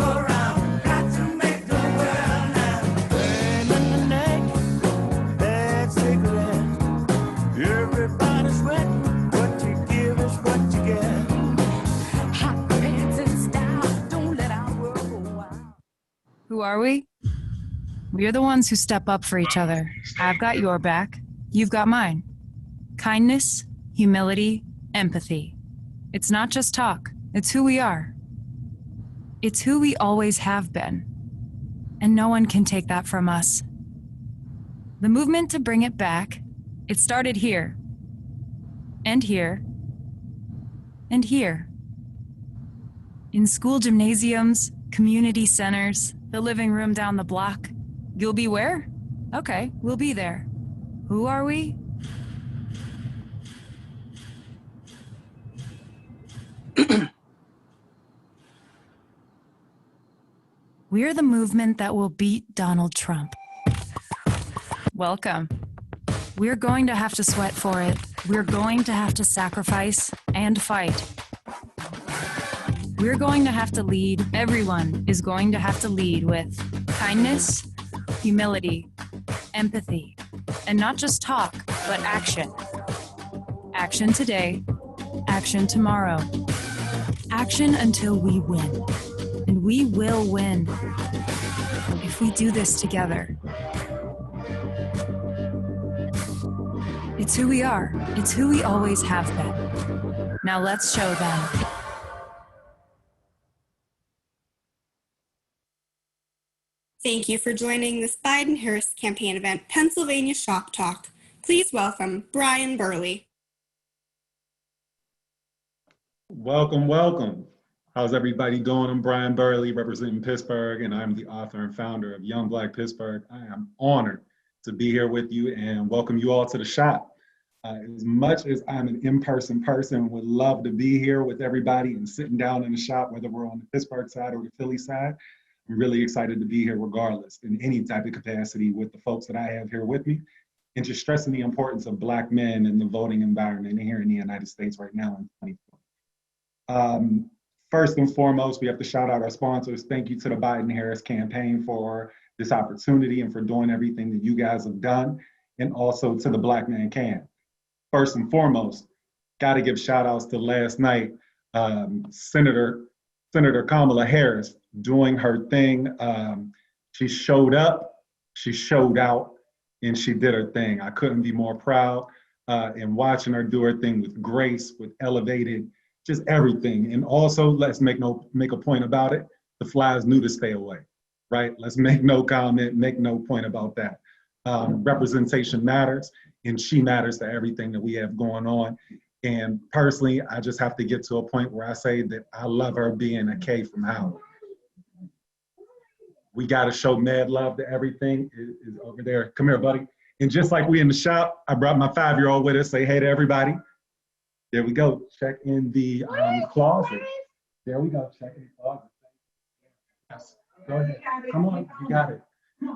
around, got to make the world now. Pain in the neck, bad cigarette. Everybody's sweating, what you give is what you get. Hot pants and style, don't let our world go wild. Who are we? We're the ones who step up for each other. I've got your back. You've got mine. Kindness, humility, empathy. It's not just talk. It's who we are. It's who we always have been. And no one can take that from us. The movement to bring it back, it started here. And here. And here. In school gymnasiums, community centers, the living room down the block. You'll be where? Okay, we'll be there. Who are we? We're the movement that will beat Donald Trump. Welcome. We're going to have to sweat for it. We're going to have to sacrifice and fight. We're going to have to lead. Everyone is going to have to lead with kindness, humility, empathy, and not just talk, but action. Action today, action tomorrow. Action until we win. And we will win if we do this together. It's who we are. It's who we always have been. Now let's show them. Thank you for joining this Biden-Harris campaign event, Pennsylvania Shop Talk. Please welcome Brian Burley. Welcome, welcome. How's everybody doing? I'm Brian Burley, representing Pittsburgh, and I'm the author and founder of Young Black Pittsburgh. I am honored to be here with you and welcome you all to the shop. As much as I'm an in-person person, would love to be here with everybody and sitting down in the shop, whether we're on the Pittsburgh side or the Philly side. I'm really excited to be here regardless, in any type of capacity with the folks that I have here with me, and just stressing the importance of Black men in the voting environment here in the United States right now in 2020. First and foremost, we have to shout out our sponsors. Thank you to the Biden-Harris campaign for this opportunity and for doing everything that you guys have done, and also to the Black Man Can. First and foremost, got to give shout outs to last night, Senator Kamala Harris doing her thing. She showed up, she showed out, and she did her thing. I couldn't be more proud in watching her do her thing with grace, with elevated, just everything. And also, let's make a point about it. The flies knew to stay away, right? Let's make no comment, make no point about that. Representation matters, and she matters to everything that we have going on. And personally, I just have to get to a point where I say that I love her being a K from Howard. We got to show mad love to everything. Is over there. Come here, buddy. And just like we in the shop, I brought my 5-year-old with us. Say hey to everybody. There we go. Check in the closet. There we go. Check in the closet. Yes. Go ahead. Come on. You got it.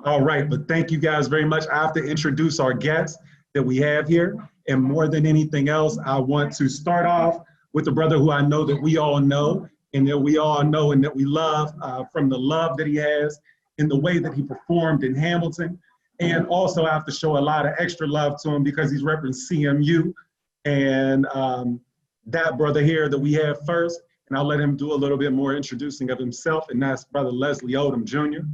All right. But thank you guys very much. I have to introduce our guests that we have here. And more than anything else, I want to start off with a brother who I know that we all know and that we all know and that we love, from the love that he has in the way that he performed in Hamilton. And also I have to show a lot of extra love to him because he's repping CMU. And that brother here that we have first, and I'll let him do a little bit more introducing of himself, and that's Brother Leslie Odom Jr.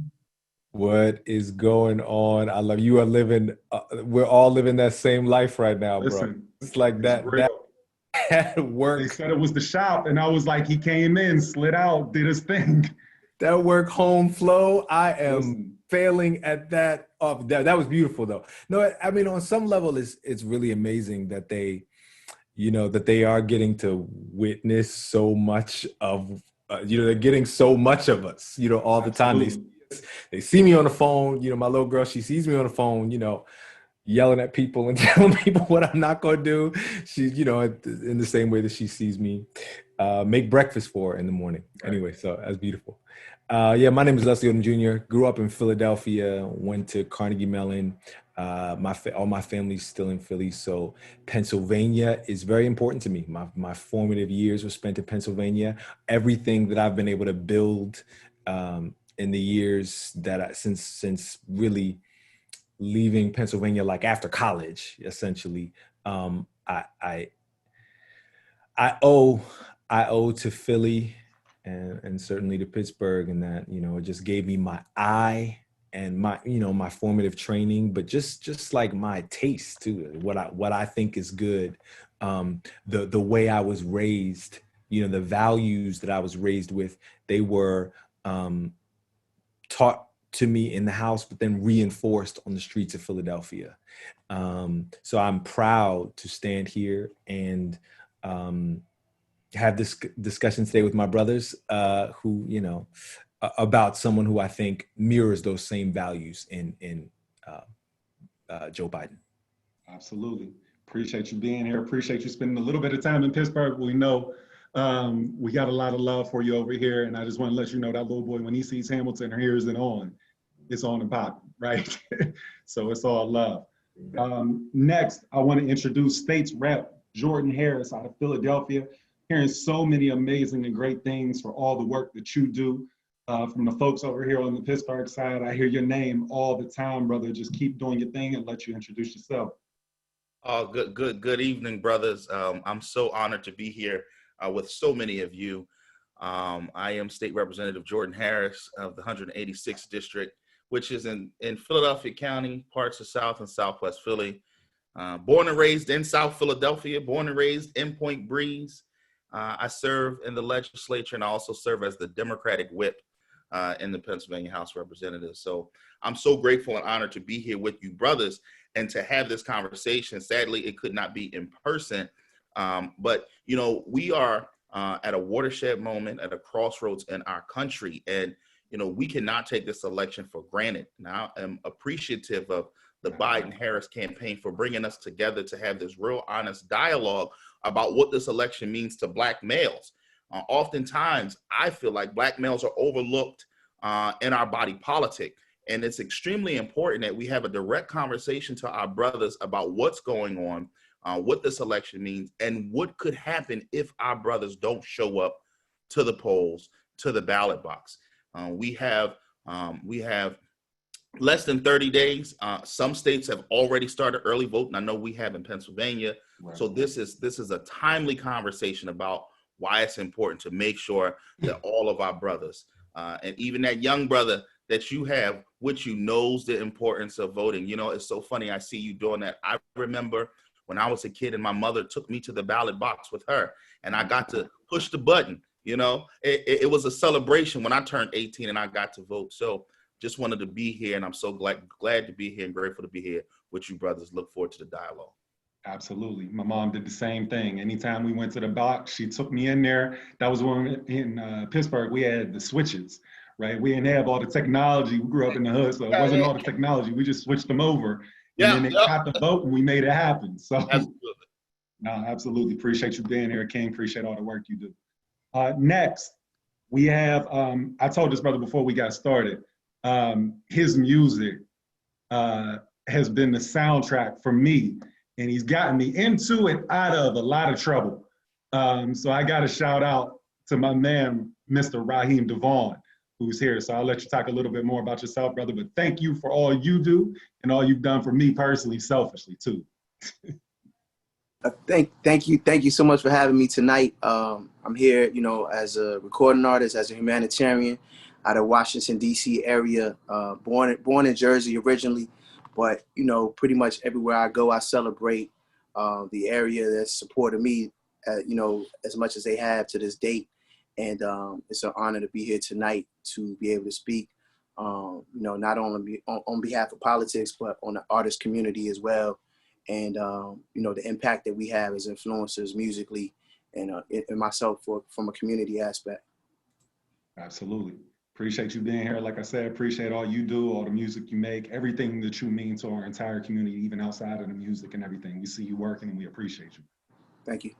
What is going on? I love you. Are living. We're all living that same life right now, bro. Listen, it's like that work. They said it was the shop, and I was like, he came in, slid out, did his thing. That work home flow. I am failing at that. That was beautiful, though. No, I mean, on some level, it's really amazing that they are getting to witness so much of. They're getting so much of us. All the time. They see me on the phone, my little girl, she sees me on the phone, yelling at people and telling people what I'm not going to do. She's, in the same way that she sees me make breakfast for her in the morning. Right. Anyway, so that's beautiful. My name is Leslie Odom Jr. Grew up in Philadelphia, went to Carnegie Mellon. All my family's still in Philly, so Pennsylvania is very important to me. My formative years were spent in Pennsylvania. Everything that I've been able to build in the years that since really leaving Pennsylvania, like after college, essentially, I owe to Philly and certainly to Pittsburgh, and that, you know, it just gave me my eye and my, you know, my formative training, but just like my taste too, what I think is good, the way I was raised, you know, the values that I was raised with, they were taught to me in the house, but then reinforced on the streets of Philadelphia. So I'm proud to stand here and have this discussion today with my brothers, who, you know, about someone who I think mirrors those same values in Joe Biden. Absolutely. Appreciate you being here. Appreciate you spending a little bit of time in Pittsburgh. We know we got a lot of love for you over here. And I just want to let you know that little boy, when he sees Hamilton or hears it on, it's on and popping, right? So it's all love. Next, I want to introduce State's Rep Jordan Harris out of Philadelphia. Hearing so many amazing and great things for all the work that you do. From the folks over here on the Pittsburgh side, I hear your name all the time, brother. Just keep doing your thing and let you introduce yourself. Oh, good evening, brothers. I'm so honored to be here with so many of you. I am State Representative Jordan Harris of the 186th District, which is in Philadelphia County, parts of South and Southwest Philly. Born and raised in South Philadelphia, born and raised in Point Breeze. I serve in the legislature, and I also serve as the Democratic whip in the Pennsylvania House of Representatives. So I'm so grateful and honored to be here with you, brothers, and to have this conversation. Sadly, it could not be in person, but you know, we are at a watershed moment, at a crossroads in our country, and you know, we cannot take this election for granted. Now, I'm appreciative of the Biden-Harris campaign for bringing us together to have this real honest dialogue about what this election means to Black males. Oftentimes, I feel like Black males are overlooked in our body politic. And it's extremely important that we have a direct conversation to our brothers about what's going on, what this election means, and what could happen if our brothers don't show up to the polls, to the ballot box. We have less than 30 days. Some states have already started early voting. I know we have in Pennsylvania. Right. So this is a timely conversation about why it's important to make sure that all of our brothers, and even that young brother that you have, which you knows the importance of voting. You know, it's so funny. I see you doing that. I remember when I was a kid and my mother took me to the ballot box with her, and I got to push the button. You know, it was a celebration when I turned 18 and I got to vote. So just wanted to be here, and I'm so glad to be here and grateful to be here with you brothers. Look forward to the dialogue. Absolutely. My mom did the same thing. Anytime we went to the box, she took me in there. That was when in Pittsburgh, we had the switches, right? We didn't have all the technology. We grew up in the hood, so it wasn't all the technology. We just switched them over. And then they got the vote and we made it happen. So absolutely. No, absolutely. Appreciate you being here, King. Appreciate all the work you do. Next, we have, I told this brother before we got started, his music has been the soundtrack for me, and he's gotten me into and out of a lot of trouble. So I got to shout out to my man, Mr. Raheem Devaughn, who's here. So I'll let you talk a little bit more about yourself, brother, but thank you for all you do and all you've done for me personally, selfishly too. Thank you so much for having me tonight. I'm here, you know, as a recording artist, as a humanitarian out of Washington, D.C. area, born in Jersey originally, but, you know, pretty much everywhere I go, I celebrate the area that's supported me, you know, as much as they have to this date. And it's an honor to be here tonight to be able to speak, you know, not only on behalf of politics, but on the artist community as well. And, you know, the impact that we have as influencers musically and myself from a community aspect. Absolutely. Appreciate you being here. Like I said, appreciate all you do, all the music you make, everything that you mean to our entire community, even outside of the music and everything. We see you working and we appreciate you. Thank you.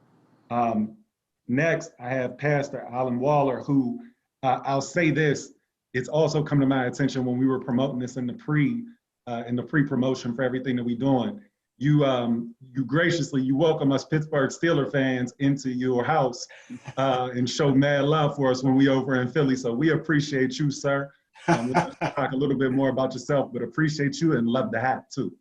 Next, I have Pastor Alan Waller, who I'll say this, it's also come to my attention when we were promoting this in the pre-promotion for everything that we're doing. you graciously, you welcome us Pittsburgh Steelers fans into your house and show mad love for us when we over in Philly. So we appreciate you, sir. We'll talk a little bit more about yourself, but appreciate you and love the hat too.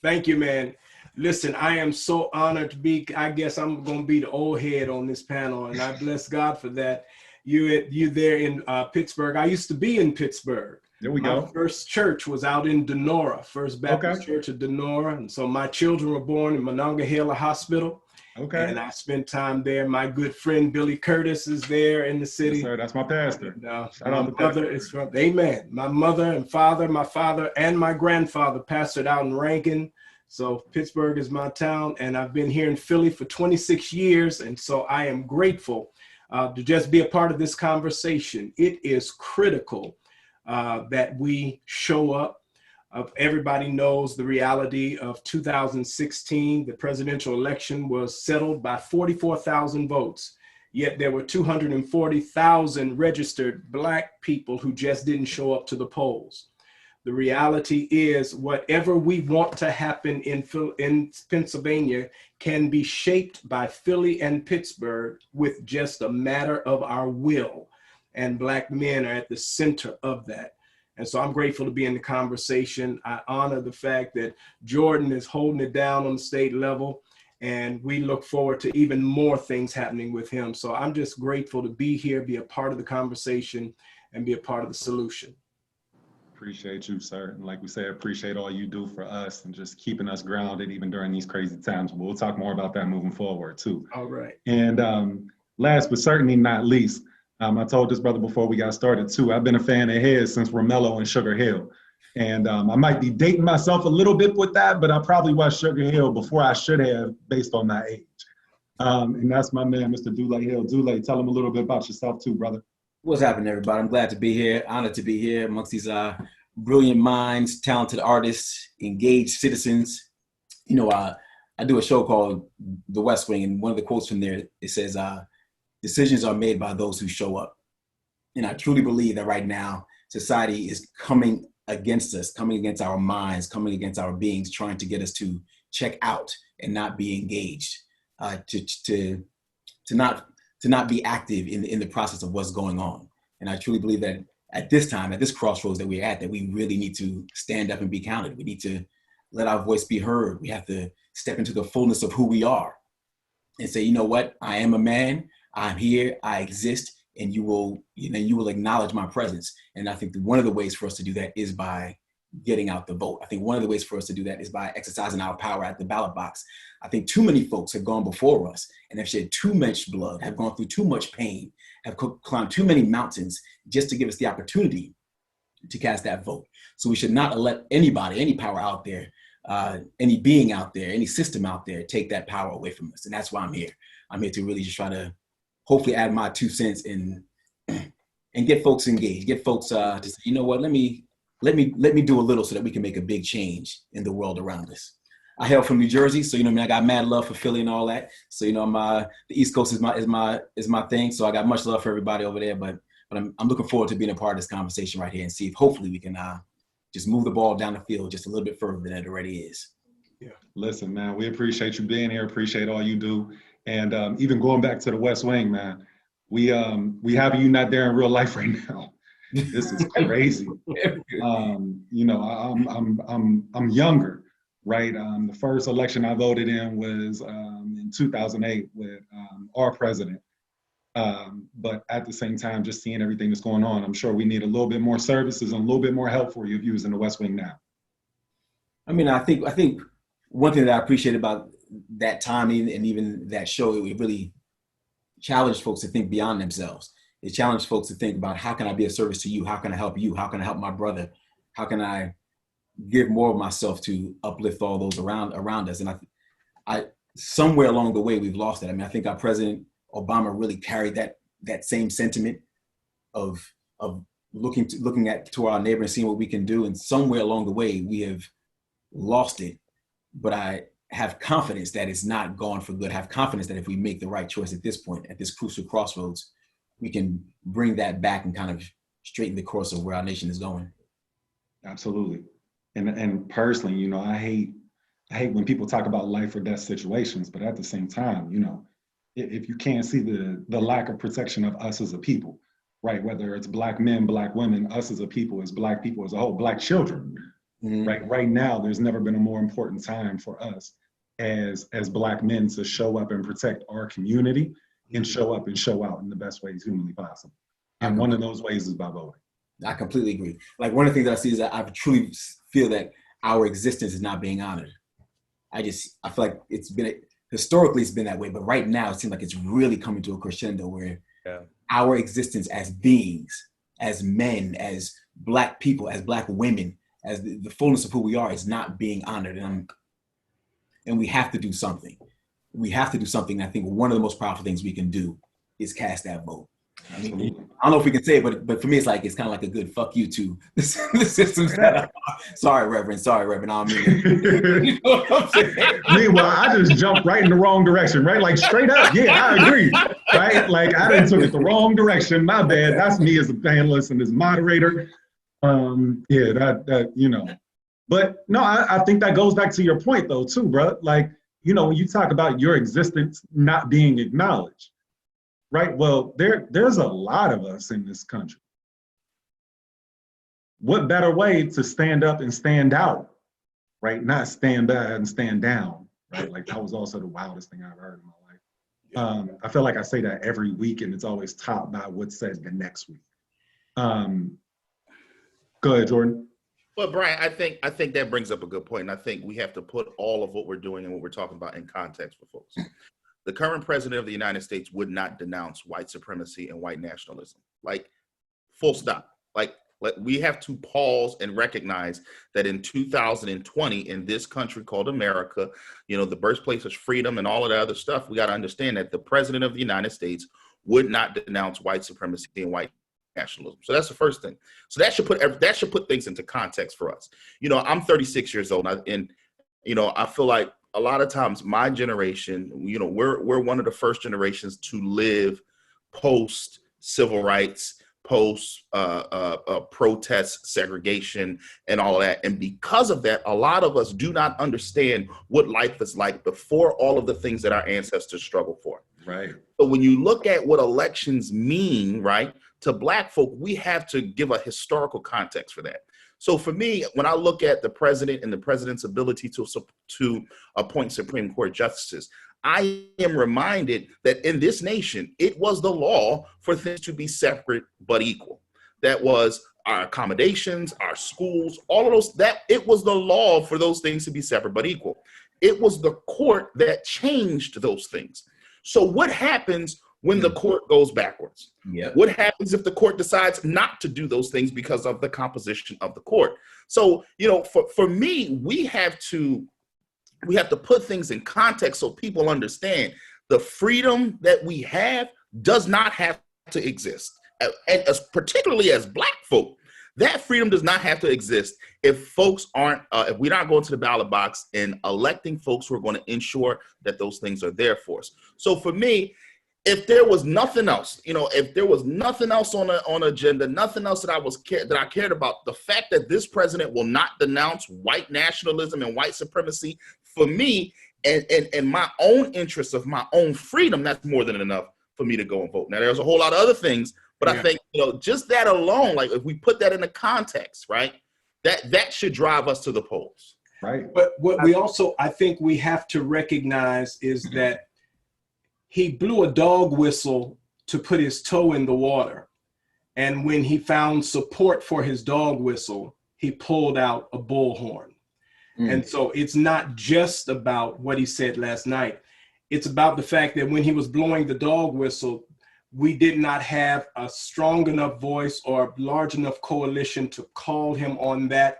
Thank you, man. Listen, I am so honored to be, I guess I'm going to be the old head on this panel, and I bless God for that. You there in Pittsburgh. I used to be in Pittsburgh. There we go. My first church was out in Donora, First Baptist Church of Donora. And so my children were born in Monongahela Hospital. Okay. And I spent time there. My good friend Billy Curtis is there in the city. Yes, sir. That's my pastor. And, Shout my out to mother Pastor. is from, amen. My mother and father, my father and my grandfather pastored out in Rankin. So Pittsburgh is my town, and I've been here in Philly for 26 years. And so I am grateful to just be a part of this conversation. It is critical that we show up. Everybody knows the reality of 2016. The presidential election was settled by 44,000 votes, yet there were 240,000 registered Black people who just didn't show up to the polls. The reality is whatever we want to happen in Pennsylvania can be shaped by Philly and Pittsburgh with just a matter of our will. And Black men are at the center of that. And so I'm grateful to be in the conversation. I honor the fact that Jordan is holding it down on the state level, and we look forward to even more things happening with him. So I'm just grateful to be here, be a part of the conversation, and be a part of the solution. Appreciate you, sir. And like we say, appreciate all you do for us and just keeping us grounded even during these crazy times. We'll talk more about that moving forward too. All right. And last but certainly not least, I told this brother before we got started too, I've been a fan of his since Romello and Sugar Hill. And I might be dating myself a little bit with that, but I probably watched Sugar Hill before I should have based on my age. And that's my man, Mr. Dule Hill. Dule, tell him a little bit about yourself too, brother. What's happening, everybody? I'm glad to be here. Honored to be here amongst these brilliant minds, talented artists, engaged citizens. You know, I do a show called The West Wing, and one of the quotes from there, it says, decisions are made by those who show up. And I truly believe that right now, society is coming against us, coming against our minds, coming against our beings, trying to get us to check out and not be engaged, to not be active in the process of what's going on. And I truly believe that at this time, at this crossroads that we're at, that we really need to stand up and be counted. We need to let our voice be heard. We have to step into the fullness of who we are and say, you know what, I am a man, I'm here, I exist, and you will acknowledge my presence. And I think that one of the ways for us to do that is by getting out the vote. I think one of the ways for us to do that is by exercising our power at the ballot box. I think too many folks have gone before us and have shed too much blood, have gone through too much pain, have climbed too many mountains just to give us the opportunity to cast that vote. So we should not let anybody, any power out there, any being out there, any system out there take that power away from us. And that's why I'm here. I'm here to really just try to hopefully add my 2 cents and get folks engaged, get folks to say, you know what, let me do a little so that we can make a big change in the world around us. I hail from New Jersey, so I got mad love for Philly and all that. So the East Coast is my thing. So I got much love for everybody over there. But I'm looking forward to being a part of this conversation right here and see if hopefully we can just move the ball down the field just a little bit further than it already is. Yeah. Listen, man, we appreciate you being here. Appreciate all you do, and even going back to the West Wing, man. We have you not there in real life right now. This is crazy. I'm younger, right? The first election I voted in was in 2008 with our president. But at the same time, just seeing everything that's going on, I'm sure we need a little bit more services and a little bit more help for you if you was in the West Wing now. I mean, I think one thing that I appreciate about that time and even that show, it really challenged folks to think beyond themselves. It challenged folks to think about, how can I be of service to you? How can I help you? How can I help my brother? How can I give more of myself to uplift all those around us? And I somewhere along the way, we've lost it. I mean, I think our President Obama really carried that same sentiment of looking to our neighbor and seeing what we can do. And somewhere along the way, we have lost it. But I have confidence that it's not gone for good. I have confidence that if we make the right choice at this point, at this crucial crossroads, we can bring that back and kind of straighten the course of where our nation is going. Absolutely. And personally, I I hate when people talk about life or death situations, but at the same time, you know, if you can't see the lack of protection of us as a people, right? Whether it's Black men, Black women, us as a people, as Black people as a whole, Black children, right? Right now, there's never been a more important time for us as Black men to show up and protect our community and show up and show out in the best ways humanly possible. And one of those ways is by voting. I completely agree. Like, one of the things that I see is that I truly feel that our existence is not being honored. I feel like historically it's been that way, but right now it seems like it's really coming to a crescendo where our existence as beings, as men, as Black people, as Black women, as the fullness of who we are is not being honored. And we have to do something. We have to do something. I think one of the most powerful things we can do is cast that vote. I mean, I don't know if we can say it, but for me, it's kind of like a good fuck you to the systems that sorry, Reverend. I don't mean it. You know what I'm saying? Meanwhile, I just jumped right in the wrong direction, right? Like straight up, yeah, I agree, right? Like I done took it the wrong direction. My bad. That's me as a panelist and as moderator. That you know. But no, I think that goes back to your point though too, bro. Like, you know, when you talk about your existence not being acknowledged, right? Well, there's a lot of us in this country. What better way to stand up and stand out, right? Not stand by and stand down, right? Like that was also the wildest thing I've heard in my life. I feel like I say that every week and it's always topped by what's said the next week. Go ahead, Jordan. Well, Brian, I think that brings up a good point. And I think we have to put all of what we're doing and what we're talking about in context for folks. The current president of the United States would not denounce white supremacy and white nationalism. Like, full stop. Like we have to pause and recognize that in 2020, in this country called America, you know, the birthplace of freedom and all of that other stuff, we got to understand that the president of the United States would not denounce white supremacy and white nationalism. So that's the first thing. So that should put things into context for us. You know, I'm 36 years old, and you know, I feel like a lot of times my generation, you know, we're one of the first generations to live post civil rights, post protest, segregation, and all of that. And because of that, a lot of us do not understand what life is like before all of the things that our ancestors struggled for. Right. But when you look at what elections mean, right, to Black folk, we have to give a historical context for that. So for me, when I look at the president and the president's ability to appoint Supreme Court justices, I am reminded that in this nation, it was the law for things to be separate but equal. That was our accommodations, our schools, all of those, that it was the law for those things to be separate but equal. It was the court that changed those things. So what happens when the court goes backwards? What happens if the court decides not to do those things because of the composition of the court? So, you know, for me, we have to put things in context so people understand the freedom that we have does not have to exist. And particularly as Black folk, that freedom does not have to exist if folks if we're not going to the ballot box and electing folks who are going to ensure that those things are there for us. So for me, if there was nothing else, you know, if there was nothing else on agenda, nothing else that I cared about, the fact that this president will not denounce white nationalism and white supremacy, for me, and my own interests of my own freedom, that's more than enough for me to go and vote. Now, there's a whole lot of other things, but I think, you know, just that alone, like if we put that into context, right, that should drive us to the polls. Right. But what we also, I think we have to recognize is that he blew a dog whistle to put his toe in the water. And when he found support for his dog whistle, he pulled out a bullhorn. And so it's not just about what he said last night. It's about the fact that when he was blowing the dog whistle, we did not have a strong enough voice or a large enough coalition to call him on that.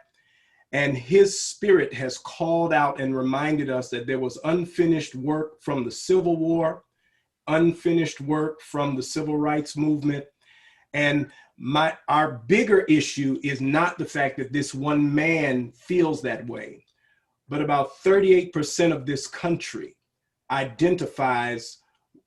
And his spirit has called out and reminded us that there was unfinished work from the Civil War, unfinished work from the Civil Rights Movement. And our bigger issue is not the fact that this one man feels that way, but about 38% of this country identifies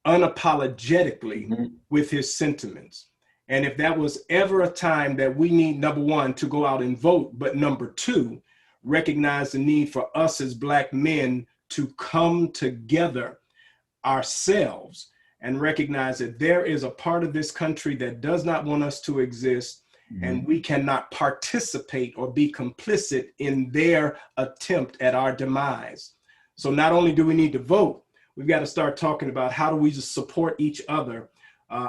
unapologetically with his sentiments. And if that was ever a time that we need, number one, to go out and vote, but number two, recognize the need for us as Black men to come together ourselves and recognize that there is a part of this country that does not want us to exist, and we cannot participate or be complicit in their attempt at our demise. So not only do we need to vote, we've got to start talking about how do we just support each other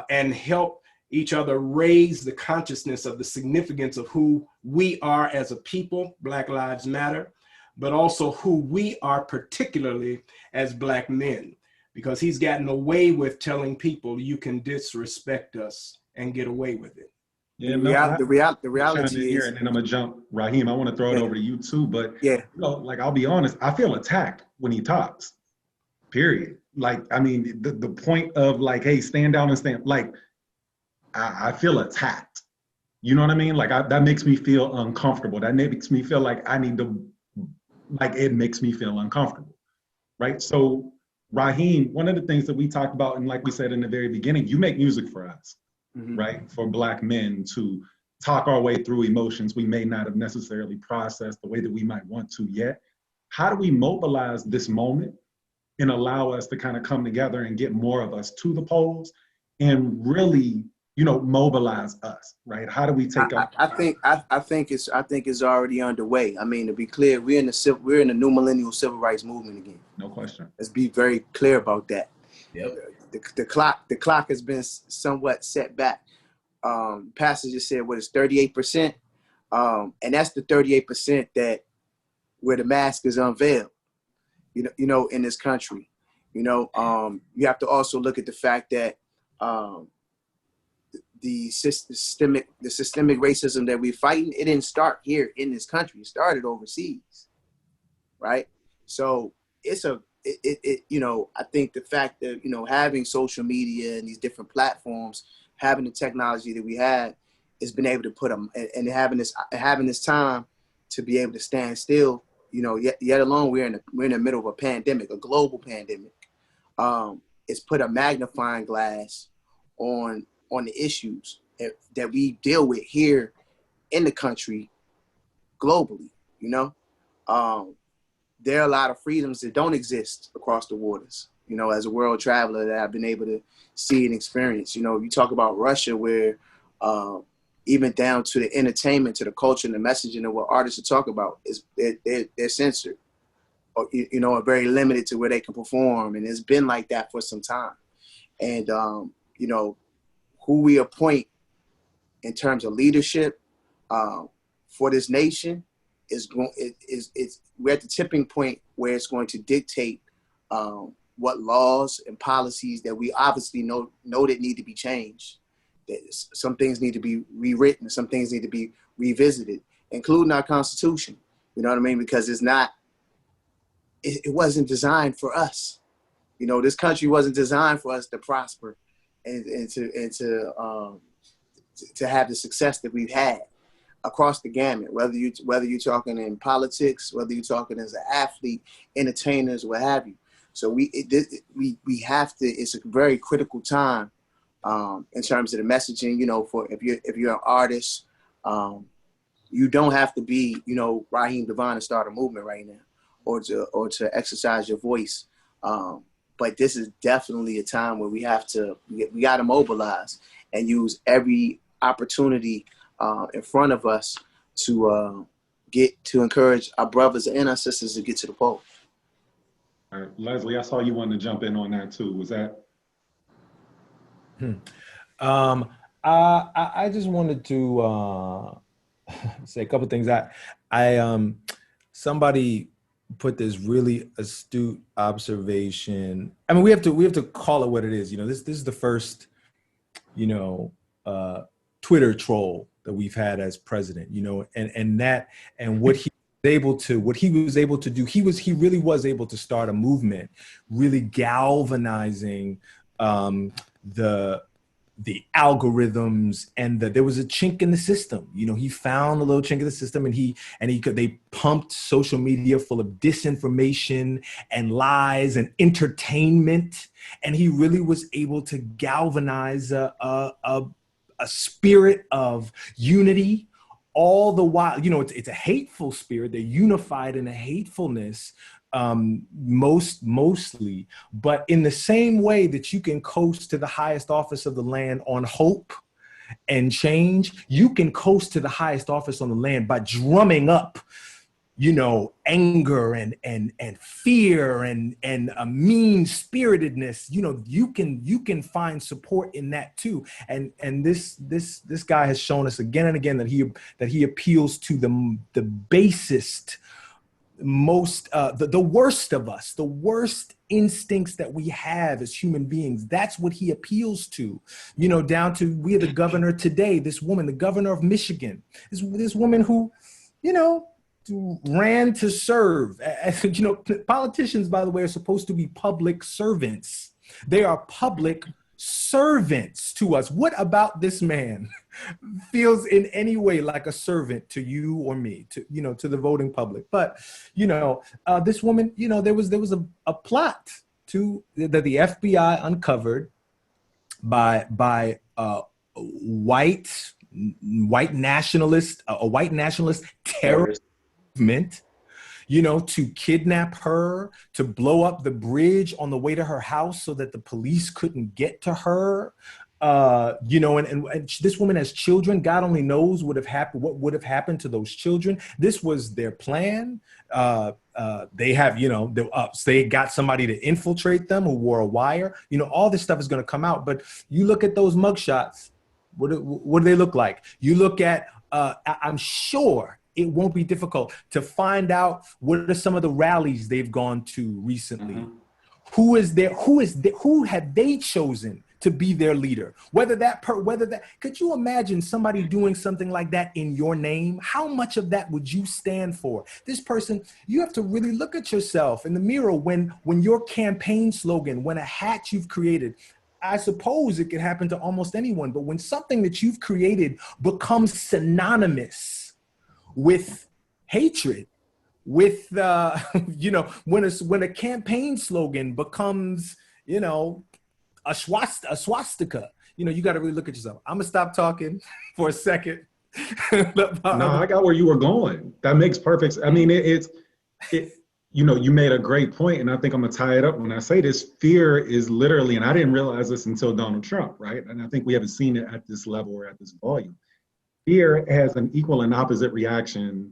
and help each other raise the consciousness of the significance of who we are as a people, Black Lives Matter, but also who we are particularly as Black men, because he's gotten away with telling people you can disrespect us and get away with it. Yeah, The reality here, is, and then I'm gonna jump, Raheem. I want to throw it over to you too, but yeah, like I'll be honest, I feel attacked when he talks. Period. Like, I mean, the point of like, hey, stand down and stand. Like, I feel attacked. You know what I mean? Like that makes me feel uncomfortable. That makes me feel like I need to, like it makes me feel uncomfortable, right? So, Raheem, one of the things that we talked about, and like we said in the very beginning, you make music for us. Right? For Black men to talk our way through emotions we may not have necessarily processed the way that we might want to yet. How do we mobilize this moment and allow us to kind of come together and get more of us to the polls and really, you know, mobilize us, right? How do we take up? I think it's already underway. I mean, to be clear, we're in the new millennial civil rights movement again. No question. Let's be very clear about that. Yep. The clock has been somewhat set back. Pastor just said what is 38%, and that's the 38% that where the mask is unveiled. You know, in this country, you have to also look at the fact that the systemic racism that we're fighting, it didn't start here in this country. It started overseas, right? So I think the fact that, having social media and these different platforms, having the technology that we had, has been able to put them, and having this time to be able to stand still, yet alone we're in the middle of a pandemic, a global pandemic. It's put a magnifying glass on the issues that we deal with here in the country globally, there are a lot of freedoms that don't exist across the waters, as a world traveler that I've been able to see and experience. You talk about Russia, where even down to the entertainment, to the culture and the messaging of what artists talk about, they're censored, or, are very limited to where they can perform. And it's been like that for some time. And, who we appoint in terms of leadership for this nation we're at the tipping point where it's going to dictate what laws and policies that we obviously know that need to be changed. That some things need to be rewritten, some things need to be revisited, including our Constitution. You know what I mean? Because it wasn't designed for us. This country wasn't designed for us to prosper and to have the success that we've had across the gamut, whether you're talking in politics, whether you're talking as an athlete, entertainers, what have you. So we have to. It's a very critical time in terms of the messaging. For if you're an artist, you don't have to be Raheem Devaughn to start a movement right now, or to exercise your voice. But this is definitely a time where we got to mobilize and use every opportunity in front of us to encourage our brothers and our sisters to get to the poll. All right, Leslie, I saw you wanted to jump in on that too. Was that? I just wanted to say a couple things. Somebody put this really astute observation. I mean, we have to call it what it is. This is the first, Twitter troll that we've had as president. And what he was able to do, he really was able to start a movement, really galvanizing the algorithms, and there was a chink in the system. He found a little chink in the system, and they pumped social media full of disinformation and lies and entertainment, and he really was able to galvanize a spirit of unity all the while, you know, it's a hateful spirit. They're unified in a hatefulness, mostly. But in the same way that you can coast to the highest office of the land on hope and change, you can coast to the highest office on the land by drumming up, you know, anger and fear and a mean spiritedness. You know, you can find support in that too. And this guy has shown us again and again that he appeals to the basest, most the worst of us, the worst instincts that we have as human beings. That's what he appeals to, you know, down to we are the governor today, this woman, the governor of Michigan, this woman who, you know, ran to serve. You know, politicians, by the way, are supposed to be public servants. They are public servants to us. What about this man feels in any way like a servant to you or me, to, you know, to the voting public? But, you know, this woman, you know, there was a plot that the FBI uncovered by white nationalist terrorist movement, you know, to kidnap her, to blow up the bridge on the way to her house so that the police couldn't get to her. You know, and this woman has children. God only knows what would have happened to those children. This was their plan. They have, you know, they got somebody to infiltrate them who wore a wire. You know, all this stuff is going to come out. But you look at those mugshots. What do they look like? You look at, I'm sure it won't be difficult to find out what are some of the rallies they've gone to recently. Mm-hmm. Who have they chosen to be their leader? Whether that, could you imagine somebody doing something like that in your name? How much of that would you stand for? This person, you have to really look at yourself in the mirror when your campaign slogan, when a hat you've created, I suppose it could happen to almost anyone, but when something that you've created becomes synonymous with hatred, with, you know, when a campaign slogan becomes, you know, a swastika, you know, you got to really look at yourself. I'm gonna stop talking for a second. No, I got where you were going. That makes perfect. I mean, it, you know, you made a great point, and I think I'm gonna tie it up when I say this. Fear is literally, and I didn't realize this until Donald Trump, right? And I think we haven't seen it at this level or at this volume. Fear has an equal and opposite reaction,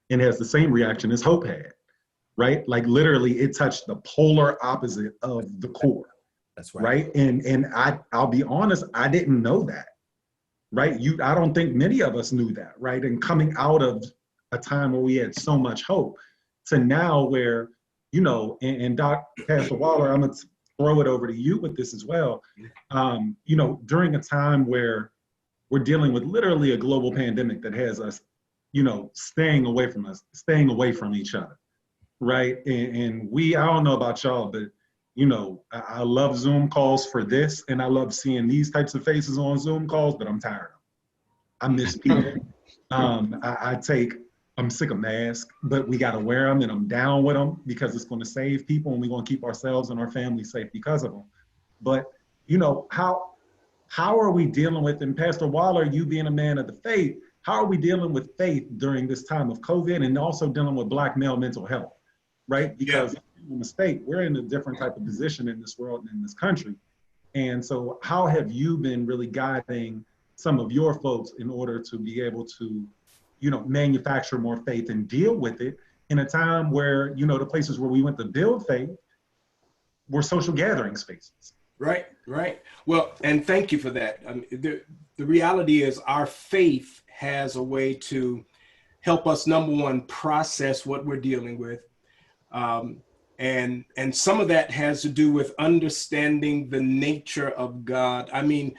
and has the same reaction as hope had, right? Like literally, it touched the polar opposite of the core. That's right. Right, and I'll be honest, I didn't know that, right? I don't think many of us knew that, right? And coming out of a time where we had so much hope to now where, you know, and Pastor Waller, I'm gonna throw it over to you with this as well. You know, during a time where we're dealing with literally a global pandemic that has us, you know, staying away from each other, right? And I don't know about y'all, but you know, I love Zoom calls for this, and I love seeing these types of faces on Zoom calls, but I'm tired of them. I miss people. I'm sick of masks, but we got to wear them, and I'm down with them because it's going to save people, and we're going to keep ourselves and our families safe because of them. But, you know, how are we dealing with, and Pastor Waller, you being a man of the faith, how are we dealing with faith during this time of COVID and also dealing with Black male mental health, right? Because mistake, we're in a different type of position in this world and in this country. And so how have you been really guiding some of your folks in order to be able to, you know, manufacture more faith and deal with it in a time where, you know, the places where we went to build faith were social gathering spaces? Right. Well, and thank you for that. I mean, the reality is our faith has a way to help us, number one, process what we're dealing with. And some of that has to do with understanding the nature of God. I mean,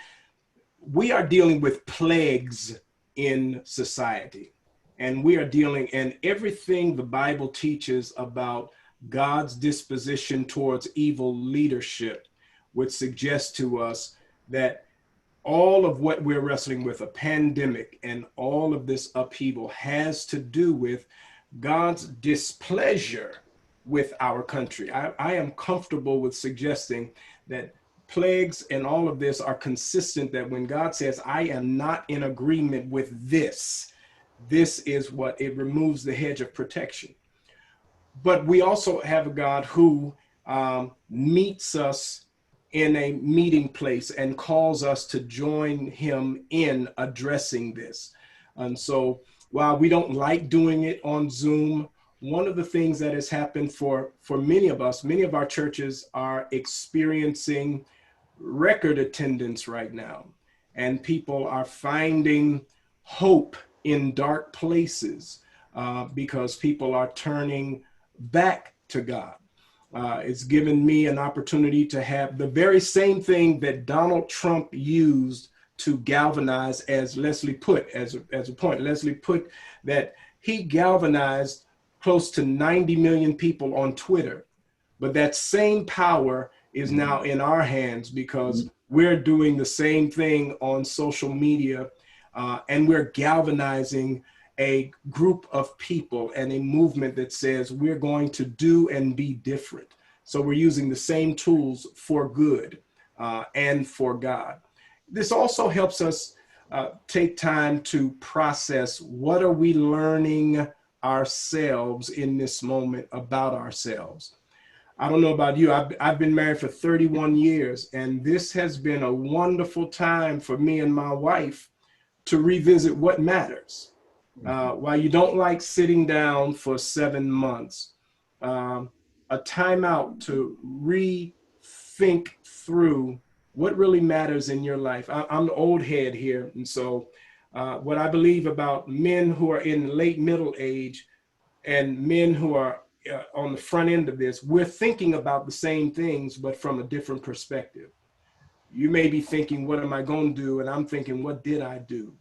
we are dealing with plagues in society, and and everything the Bible teaches about God's disposition towards evil leadership would suggest to us that all of what we're wrestling with, a pandemic and all of this upheaval, has to do with God's displeasure with our country. I am comfortable with suggesting that plagues and all of this are consistent, that when God says, I am not in agreement with this, this is what it removes the hedge of protection. But we also have a God who meets us in a meeting place and calls us to join him in addressing this. And so while we don't like doing it on Zoom, one of the things that has happened for many of us, many of our churches are experiencing record attendance right now. And people are finding hope in dark places because people are turning back to God. It's given me an opportunity to have the very same thing that Donald Trump used to galvanize, as Leslie put, as a point. Leslie put that he galvanized close to 90 million people on Twitter. But that same power is now in our hands because we're doing the same thing on social media, and we're galvanizing a group of people and a movement that says we're going to do and be different. So we're using the same tools for good and for God. This also helps us take time to process what are we learning ourselves in this moment about ourselves. I don't know about you. I've been married for 31 years, and this has been a wonderful time for me and my wife to revisit what matters. While you don't like sitting down for 7 months, a timeout to rethink through what really matters in your life. I'm the old head here, and so what I believe about men who are in late middle age and men who are on the front end of this, we're thinking about the same things, but from a different perspective. You may be thinking, what am I going to do? And I'm thinking, what did I do?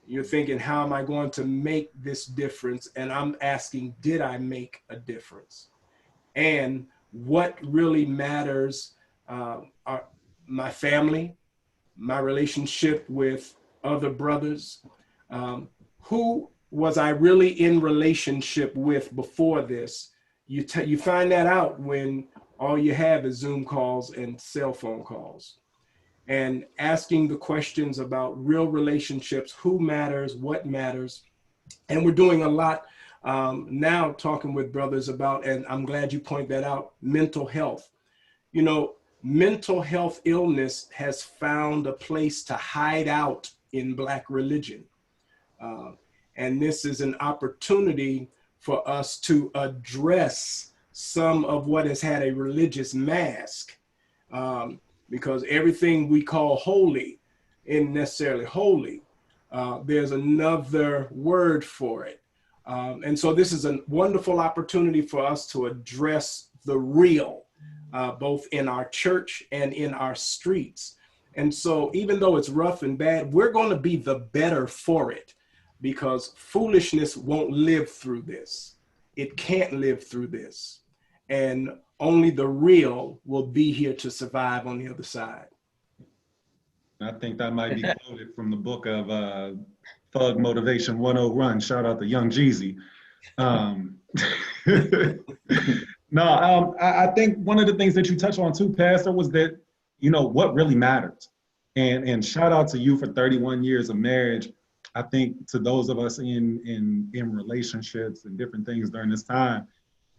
You're thinking, how am I going to make this difference? And I'm asking, did I make a difference? And what really matters are my family, my relationship with other brothers. Who was I really in relationship with before this? You find that out when all you have is Zoom calls and cell phone calls. And asking the questions about real relationships, who matters, what matters. And we're doing a lot now talking with brothers about, and I'm glad you point that out, mental health. You know, mental health illness has found a place to hide out in Black religion. And this is an opportunity for us to address some of what has had a religious mask. Because everything we call holy isn't necessarily holy. There's another word for it. And so this is a wonderful opportunity for us to address the real, both in our church and in our streets. And so even though it's rough and bad, we're going to be the better for it, because foolishness won't live through this. It can't live through this. And only the real will be here to survive on the other side. I think that might be quoted from the book of Thug Motivation 101. Shout out to Young Jeezy. I think one of the things that you touched on too, Pastor, was that, you know, what really matters. And shout out to you for 31 years of marriage. I think to those of us in relationships and different things during this time,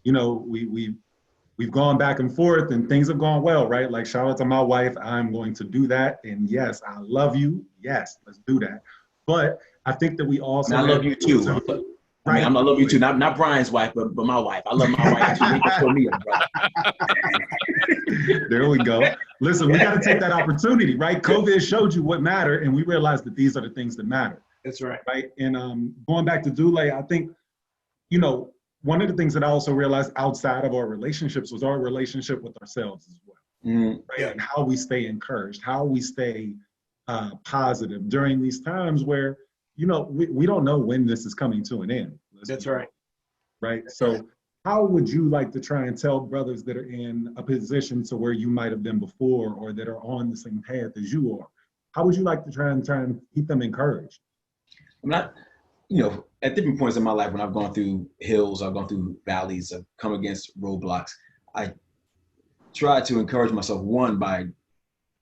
you know, we've gone back and forth and things have gone well, right? Like, shout out to my wife. I'm going to do that. And yes, I love you. Yes, let's do that. But I think that we also— I love you too. Right? I love you too. Not Brian's wife, but my wife. I love my wife. She makes for me a brother. There we go. Listen, we got to take that opportunity, right? COVID showed you what mattered, and we realized that these are the things that matter. That's right. Right. And going back to Dule, I think, you know, one of the things that I also realized outside of our relationships was our relationship with ourselves as well. Right? Yeah. And how we stay encouraged, how we stay positive during these times where, you know, we don't know when this is coming to an end. That's right. Right. So how would you like to try and tell brothers that are in a position to where you might have been before, or that are on the same path as you are? How would you like to try and keep them encouraged? I'm not, you know, at different points in my life, when I've gone through hills, I've gone through valleys, I've come against roadblocks, I try to encourage myself, one, by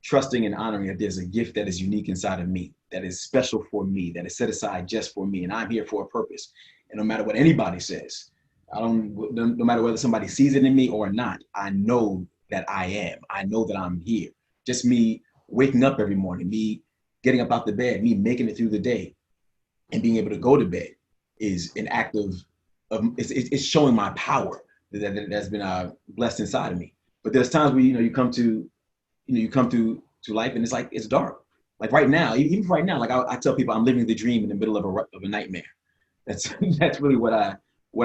trusting and honoring that there's a gift that is unique inside of me that is special for me, that is set aside just for me. And I'm here for a purpose. And no matter what anybody says, no matter whether somebody sees it in me or not, I know that I am. I know that I'm here. Just me waking up every morning, me getting up out the bed, me making it through the day and being able to go to bed is an act of it's showing my power that's been blessed inside of me. But there's times where, you come to life and it's like, it's dark. Like right now, even right now, like I tell people I'm living the dream in the middle of a nightmare. That's really what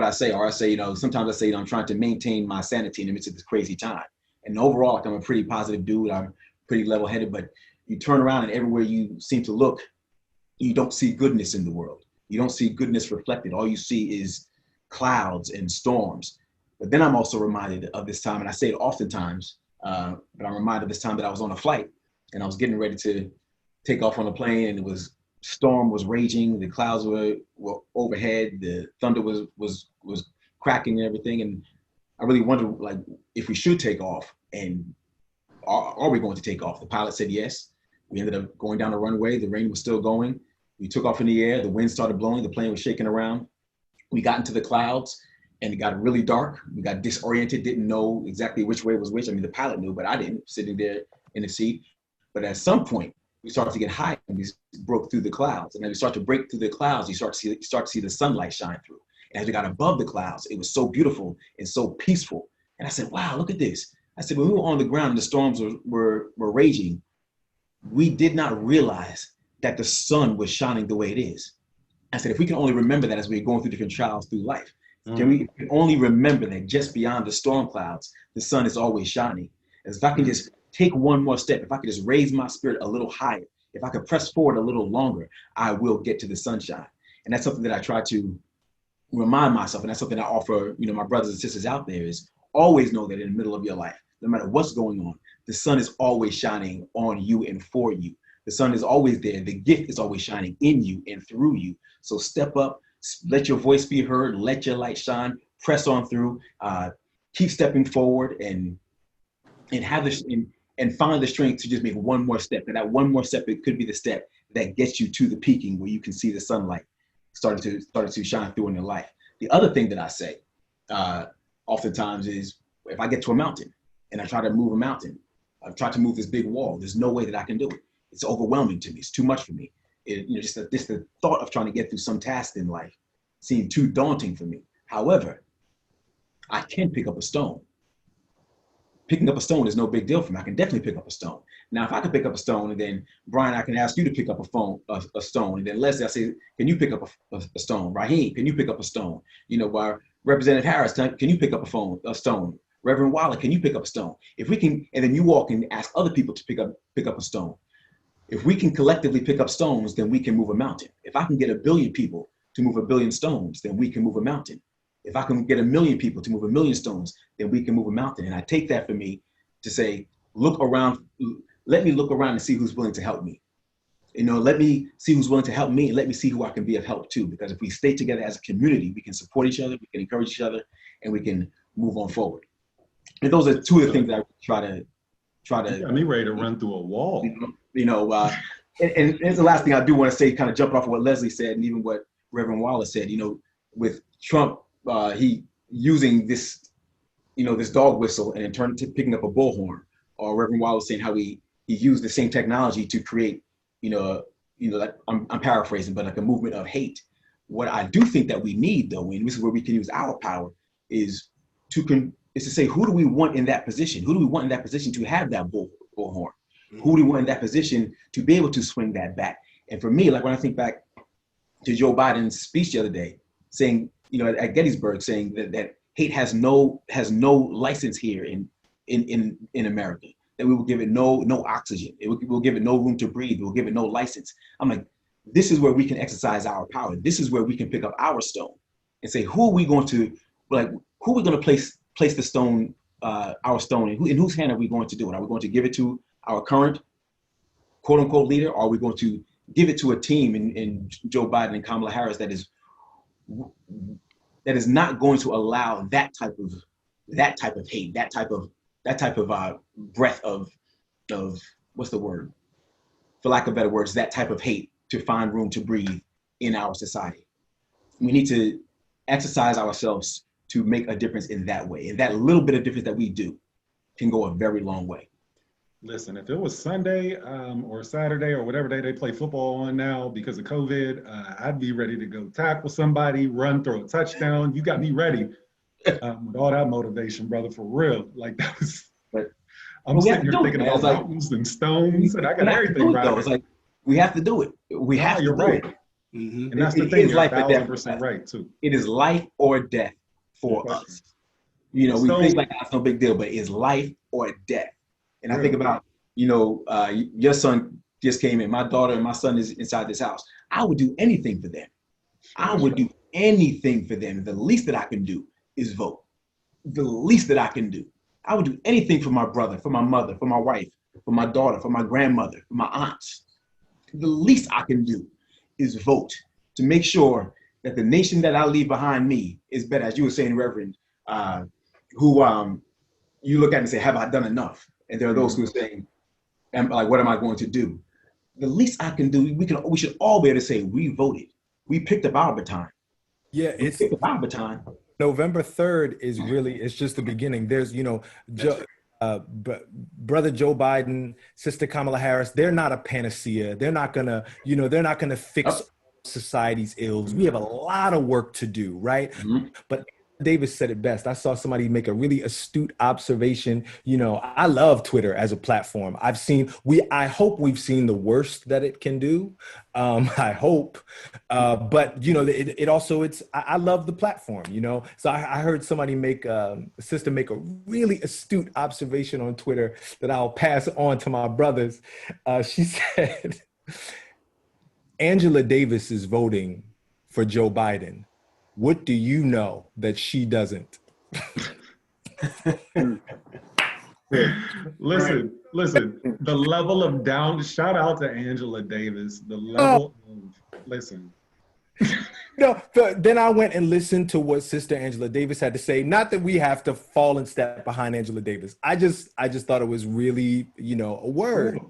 I say. Or I say, sometimes I say, I'm trying to maintain my sanity in the midst of this crazy time. And overall, like I'm a pretty positive dude. I'm pretty level-headed, but you turn around and everywhere you seem to look, you don't see goodness in the world. You don't see goodness reflected. All you see is clouds and storms. But then I'm also reminded of this time, and I say it oftentimes, but I'm reminded of this time that I was on a flight and I was getting ready to take off on a plane, and storm was raging, the clouds were overhead, the thunder was cracking and everything. And I really wondered, like, if we should take off, and are we going to take off? The pilot said yes. We ended up going down the runway. The rain was still going. We took off in the air. The wind started blowing. The plane was shaking around. We got into the clouds and it got really dark. We got disoriented, didn't know exactly which way was which. I mean, the pilot knew, but I didn't, sitting there in the seat. But at some point, we started to get high and we broke through the clouds. And as we start to break through the clouds, you start to see the sunlight shine through. And as we got above the clouds, it was so beautiful and so peaceful. And I said, wow, look at this. I said, when we were on the ground and the storms were raging, we did not realize that the sun was shining the way it is. I said, if we can only remember that as we're going through different trials through life, can we only remember that just beyond the storm clouds, the sun is always shining. As if I can just take one more step, if I could just raise my spirit a little higher, if I could press forward a little longer, I will get to the sunshine. And that's something that I try to remind myself. And that's something I offer, my brothers and sisters out there, is always know that in the middle of your life, no matter what's going on, the sun is always shining on you and for you. The sun is always there. The gift is always shining in you and through you. So step up, let your voice be heard, let your light shine, press on through, keep stepping forward and have this and find the strength to just make one more step. And that one more step, it could be the step that gets you to the peaking where you can see the sunlight starting to shine through in your life. The other thing that I say oftentimes is, if I get to a mountain and I try to move a mountain, I've tried to move this big wall, there's no way that I can do it. It's overwhelming to me. It's too much for me. Just the thought of trying to get through some task in life seemed too daunting for me. However, I can pick up a stone. Picking up a stone is no big deal for me. I can definitely pick up a stone. Now, if I can pick up a stone, and then Brian, I can ask you to pick up a stone, and then Leslie, I say, can you pick up a stone? Raheem, can you pick up a stone? Representative Harris, can you pick up a stone? Reverend Waller, can you pick up a stone? If we can, and then you walk and ask other people to pick up a stone. If we can collectively pick up stones, then we can move a mountain. If I can get 1 billion people to move 1 billion stones, then we can move a mountain. If I can get 1 million people to move 1 million stones, then we can move a mountain. And I take that for me to say, look around, let me look around and see who's willing to help me. Let me see who's willing to help me, and let me see who I can be of help to. Because if we stay together as a community, we can support each other, we can encourage each other, and we can move on forward. And those are two of the things that I try to. Got me ready to run through a wall. And here's the last thing I do want to say, kind of jumping off of what Leslie said and even what Reverend Wallace said. With Trump, he using this, this dog whistle and in turn to picking up a bullhorn, or Reverend Wallace saying how he used the same technology to create, like I'm paraphrasing, but like a movement of hate. What I do think that we need, though, and this is where we can use our power, is to say, who do we want in that position? Who do we want in that position to have that bullhorn? Who do we want in that position to be able to swing that bat? And for me, like when I think back to Joe Biden's speech the other day, saying, at Gettysburg, saying that hate has no license here in America, that we will give it no oxygen. We'll give it no room to breathe. We'll give it no license. I'm like, this is where we can exercise our power. This is where we can pick up our stone and say, who are we going to place the stone, our stone, in whose hand are we going to do it? Are we going to give it to our current quote unquote leader? Or are we going to give it to a team in Joe Biden and Kamala Harris that is not going to allow that type of hate, that type of breath of what's the word? For lack of better words, that type of hate to find room to breathe in our society. We need to exercise ourselves to make a difference in that way. And that little bit of difference that we do can go a very long way. Listen, if it was Sunday or Saturday or whatever day they play football on now because of COVID, I'd be ready to go tackle somebody, run, throw a touchdown. You got me ready with all that motivation, brother, for real. Like that was, I'm sitting here thinking about mountains and stones, and I got everything right. It's like, we have to do it. We have to you're do right. it. Mm-hmm. And that's the thing, you're 1,000% right, too. It is life or death for us. You know, we think like that's no big deal, but it's life or death. And I think about, you know, your son just came in. My daughter and my son is inside this house. I would do anything for them. I would do anything for them. The least that I can do is vote. The least that I can do. I would do anything for my brother, for my mother, for my wife, for my daughter, for my grandmother, for my aunts. The least I can do is vote to make sure that the nation that I leave behind me is better. As you were saying, Reverend, who you look at and say, have I done enough? And there are those who are saying, what am I going to do? The least I can do, we should all be able to say, we voted. We picked up our baton. Yeah, we picked up our baton. November 3rd is really, it's just the beginning. There's, you know, Brother Joe Biden, Sister Kamala Harris, they're not a panacea. They're not gonna, you know, they're not gonna fix society's ills. We have a lot of work to do, right? Mm-hmm. But Davis said it best. I saw somebody make a really astute observation. You know, I love Twitter as a platform. I hope we've seen the worst that it can do. I hope, but you know, I love the platform, you know? So I heard somebody sister make a really astute observation on Twitter that I'll pass on to my brothers. She said, Angela Davis is voting for Joe Biden. What do you know that she doesn't? Listen, the level of shout out to Angela Davis, the level of, listen. No, then I went and listened to what Sister Angela Davis had to say. Not that we have to fall and step behind Angela Davis. I just thought it was really, you know, a word.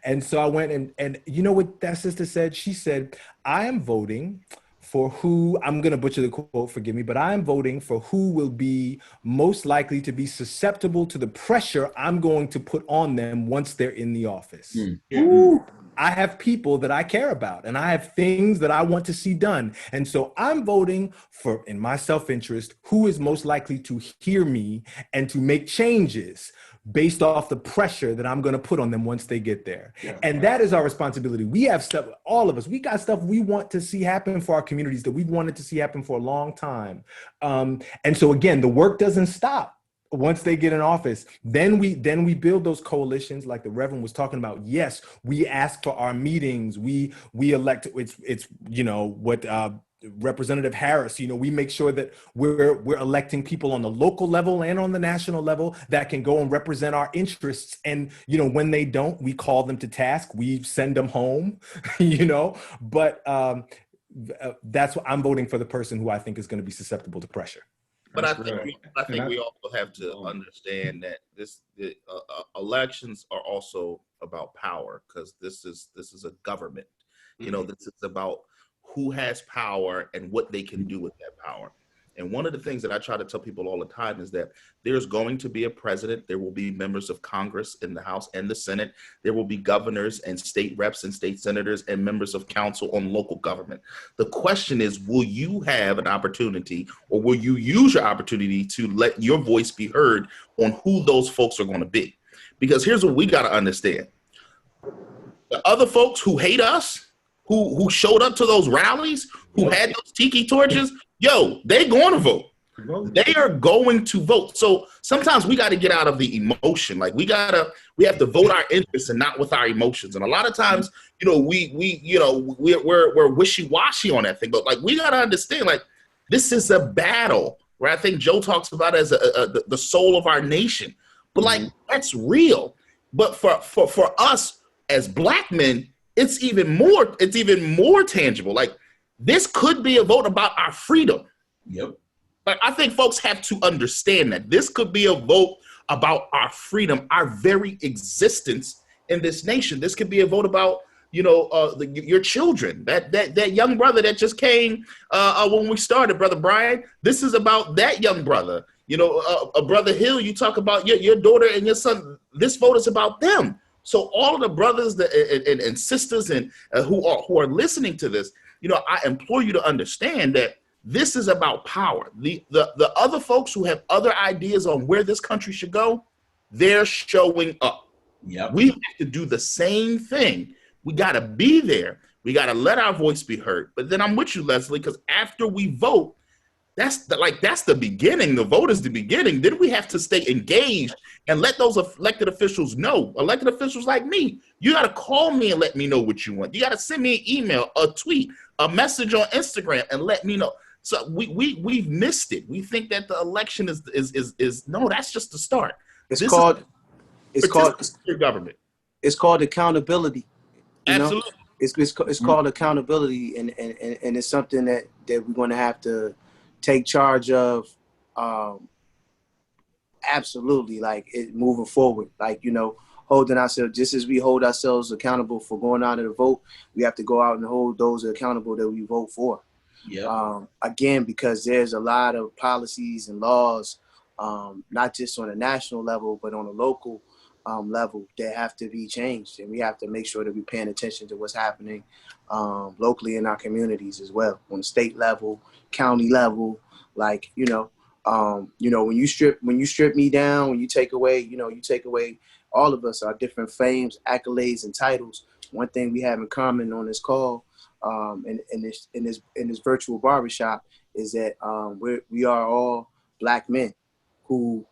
And so I went and you know what that sister said? She said, I am voting for who, I'm going to butcher the quote, forgive me, but I am voting for who will be most likely to be susceptible to the pressure I'm going to put on them once they're in the office. Ooh, I have people that I care about and I have things that I want to see done. And so I'm voting for, in my self-interest, who is most likely to hear me and to make changes based off the pressure that I'm going to put on them once they get there. Yeah. And that is our responsibility. We have stuff, all of us, we got stuff we want to see happen for our communities that we've wanted to see happen for a long time. And so again, the work doesn't stop once they get in office. Then we build those coalitions like the Reverend was talking about. Yes, we ask for our meetings. We elect, it's you know, what Representative Harris, you know, we make sure that we're electing people on the local level and on the national level that can go and represent our interests. And, you know, when they don't, we call them to task. We send them home, you know, but that's what I'm voting for, the person who I think is going to be susceptible to pressure. But I think we also have to understand that the elections are also about power, because this is a government. You know, this is about who has power and what they can do with that power. And one of the things that I try to tell people all the time is that there's going to be a president. There will be members of Congress in the House and the Senate. There will be governors and state reps and state senators and members of council on local government. The question is, will you have an opportunity, or will you use your opportunity to let your voice be heard on who those folks are going to be? Because here's what we got to understand. The other folks who hate us, who showed up to those ralies, who had those tiki torches, they going to vote. They are going to vote. So sometimes we got to get out of the emotion. Like we have to vote our interests and not with our emotions. And a lot of times, you know, we're wishy-washy on that thing. But like we got to understand, like this is a battle, where I think Joe talks about as the soul of our nation. But like that's real. But for us as Black men, it's even more tangible. Like this could be a vote about our freedom. Yep. Like I think folks have to understand that this could be a vote about our freedom, our very existence in this nation. This could be a vote about, your children, that young brother that just came when we started, Brother Brian. This is about that young brother. Brother Hill, you talk about your daughter and your son. This vote is about them. So all of the brothers and sisters and who are listening to this, I implore you to understand that this is about power. The other folks who have other ideas on where this country should go, they're showing up. Yep. We have to do the same thing. We got to be there. We got to let our voice be heard. But then I'm with you, Leslie, because after we vote, that's the beginning. The vote is the beginning. Then we have to stay engaged and let those elected officials know. Elected officials like me, you got to call me and let me know what you want. You got to send me an email, a tweet, a message on Instagram, and let me know. So we've missed it. We think that the election is no. That's just the start. It's called your government. It's called accountability. Absolutely. It's called accountability, and it's something that we're going to have to take charge of. Absolutely, like it moving forward, holding ourselves, just as we hold ourselves accountable for going out and vote, we have to go out and hold those accountable that we vote for. Yeah. Again, because there's a lot of policies and laws, not just on a national level, but on a local level that have to be changed. And we have to make sure that we're paying attention to what's happening locally in our communities as well, on the state level, county level, when you strip me down, when you take away all of us, our different fames, accolades, and titles. One thing we have in common on this call, in this virtual barbershop, is that we are all Black men who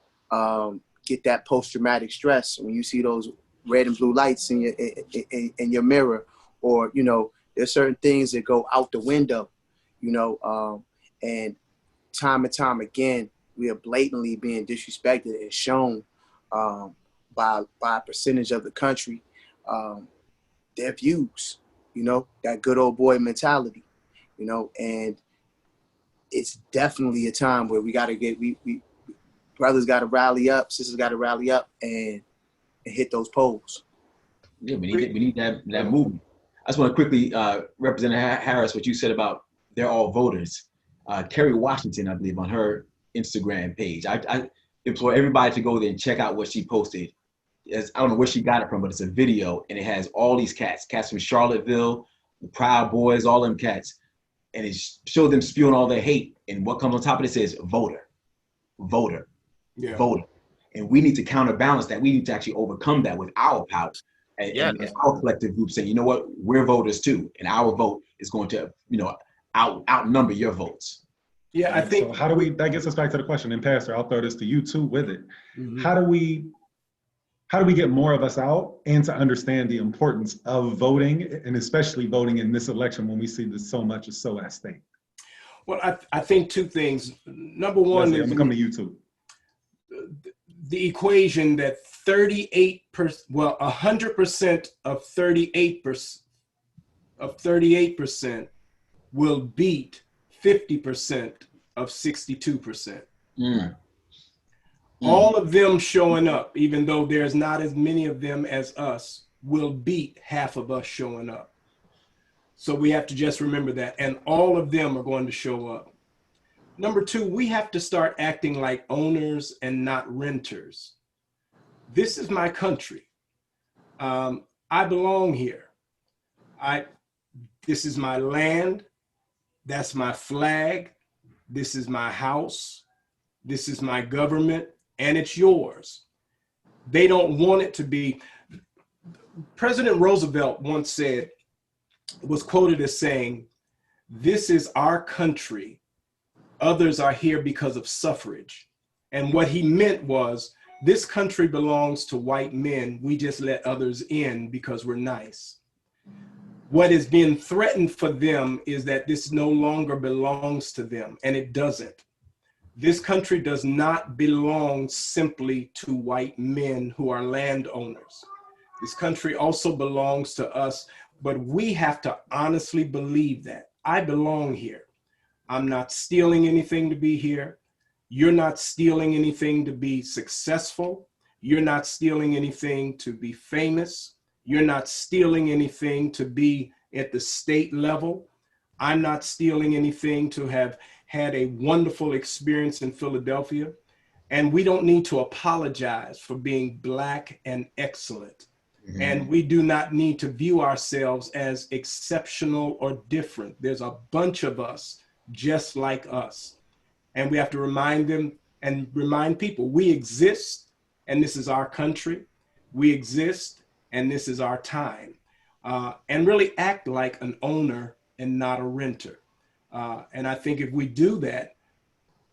get that post-traumatic stress when you see those red and blue lights in your mirror, or there's certain things that go out the window, and time again we are blatantly being disrespected and shown by a percentage of the country their views, that good old boy mentality, and it's definitely a time where we brothers got to rally up, sisters got to rally up and hit those polls. Yeah, we need that movement. I just want to quickly represent Harris, what you said about they're all voters. Kerry Washington, I believe, on her Instagram page. I implore everybody to go there and check out what she posted. I don't know where she got it from, but it's a video, and it has all these cats from Charlottesville, the Proud Boys, all them cats, and it shows them spewing all their hate. And what comes on top of it says voter, voter, yeah. voter. And we need to counterbalance that. We need to actually overcome that with our power and our collective group saying, you know what, we're voters too, and our vote is going to, outnumber your votes. Yeah, I think. So how do we? That gets us back to the question. And Pastor, I'll throw this to you too with it. Mm-hmm. How do we get more of us out and to understand the importance of voting, and especially voting in this election when we see that so much is so at stake? Well, I think two things. Number one, Leslie, I'm gonna come to you too. The equation that 100% of 38% will beat 50% of 62%. Mm. All of them showing up, even though there's not as many of them as us, will beat half of us showing up. So we have to just remember that. And all of them are going to show up. Number two, we have to start acting like owners and not renters. This is my country. I belong here. This is my land. That's my flag. This is my house. This is my government, and it's yours. They don't want it to be. President Roosevelt once said, was quoted as saying, "This is our country. Others are here because of suffrage." And what he meant was, this country belongs to white men. We just let others in because we're nice. What is being threatened for them is that this no longer belongs to them, and it doesn't. This country does not belong simply to white men who are landowners. This country also belongs to us, but we have to honestly believe that. I belong here. I'm not stealing anything to be here. You're not stealing anything to be successful. You're not stealing anything to be famous. You're not stealing anything to be at the state level. I'm not stealing anything to have had a wonderful experience in Philadelphia. And we don't need to apologize for being Black and excellent. Mhm. And we do not need to view ourselves as exceptional or different. There's a bunch of us just like us. And we have to remind them and remind people we exist, and this is our country. We exist, and this is our time. And really act like an owner and not a renter. And I think if we do that,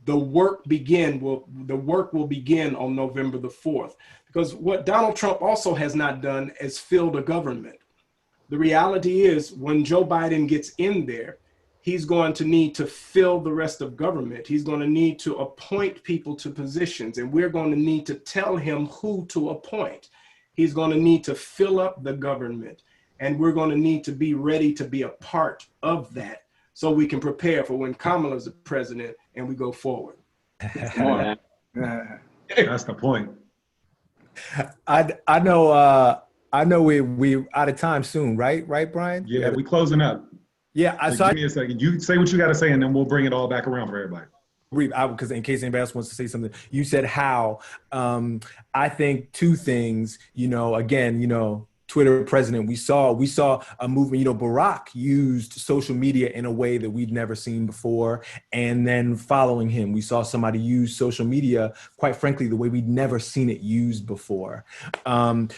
the work will begin on November the 4th. Because what Donald Trump also has not done is fill the government. The reality is when Joe Biden gets in there, he's going to need to fill the rest of government. He's going to need to appoint people to positions, and we're going to need to tell him who to appoint. He's going to need to fill up the government, and we're going to need to be ready to be a part of that so we can prepare for when Kamala's the president and we go forward. Come on, man. That's the point. I know we out of time soon, right, Brian? Yeah, we closing up. Yeah, Give me a second. You say what you got to say, and then we'll bring it all back around for everybody. Because in case anybody else wants to say something, you said how. I think two things. Again, Twitter president, we saw a movement. Barack used social media in a way that we'd never seen before, and then following him, we saw somebody use social media, quite frankly, the way we'd never seen it used before.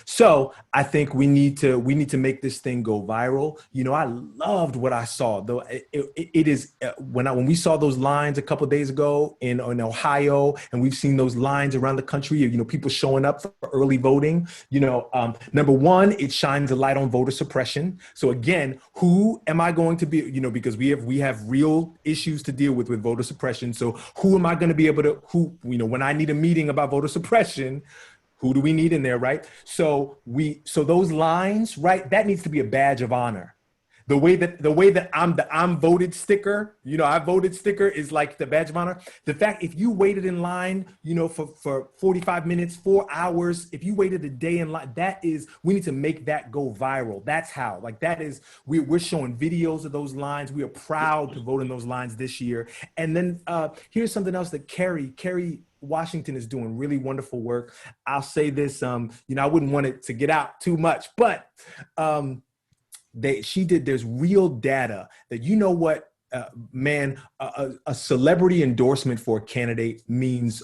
So I think we need to make this thing go viral. I loved what I saw, though. It is when we saw those lines a couple of days ago in Ohio, and we've seen those lines around the country. People showing up for early voting. Number one, it shines a light on voter suppression. So again, who am I going to be, because we have real issues to deal with voter suppression. So who am I going to be able to, when I need a meeting about voter suppression, who do we need in there, right? So those lines, right, that needs to be a badge of honor. The way that I'm voted sticker, I voted sticker is like the badge of honor. The fact, if you waited in line, for 45 minutes, 4 hours, if you waited a day in line, we need to make that go viral. That's how, we're showing videos of those lines. We are proud to vote in those lines this year. And then here's something else that Kerry Washington is doing really wonderful work. I'll say this, I wouldn't want it to get out too much, but there's real data that a celebrity endorsement for a candidate means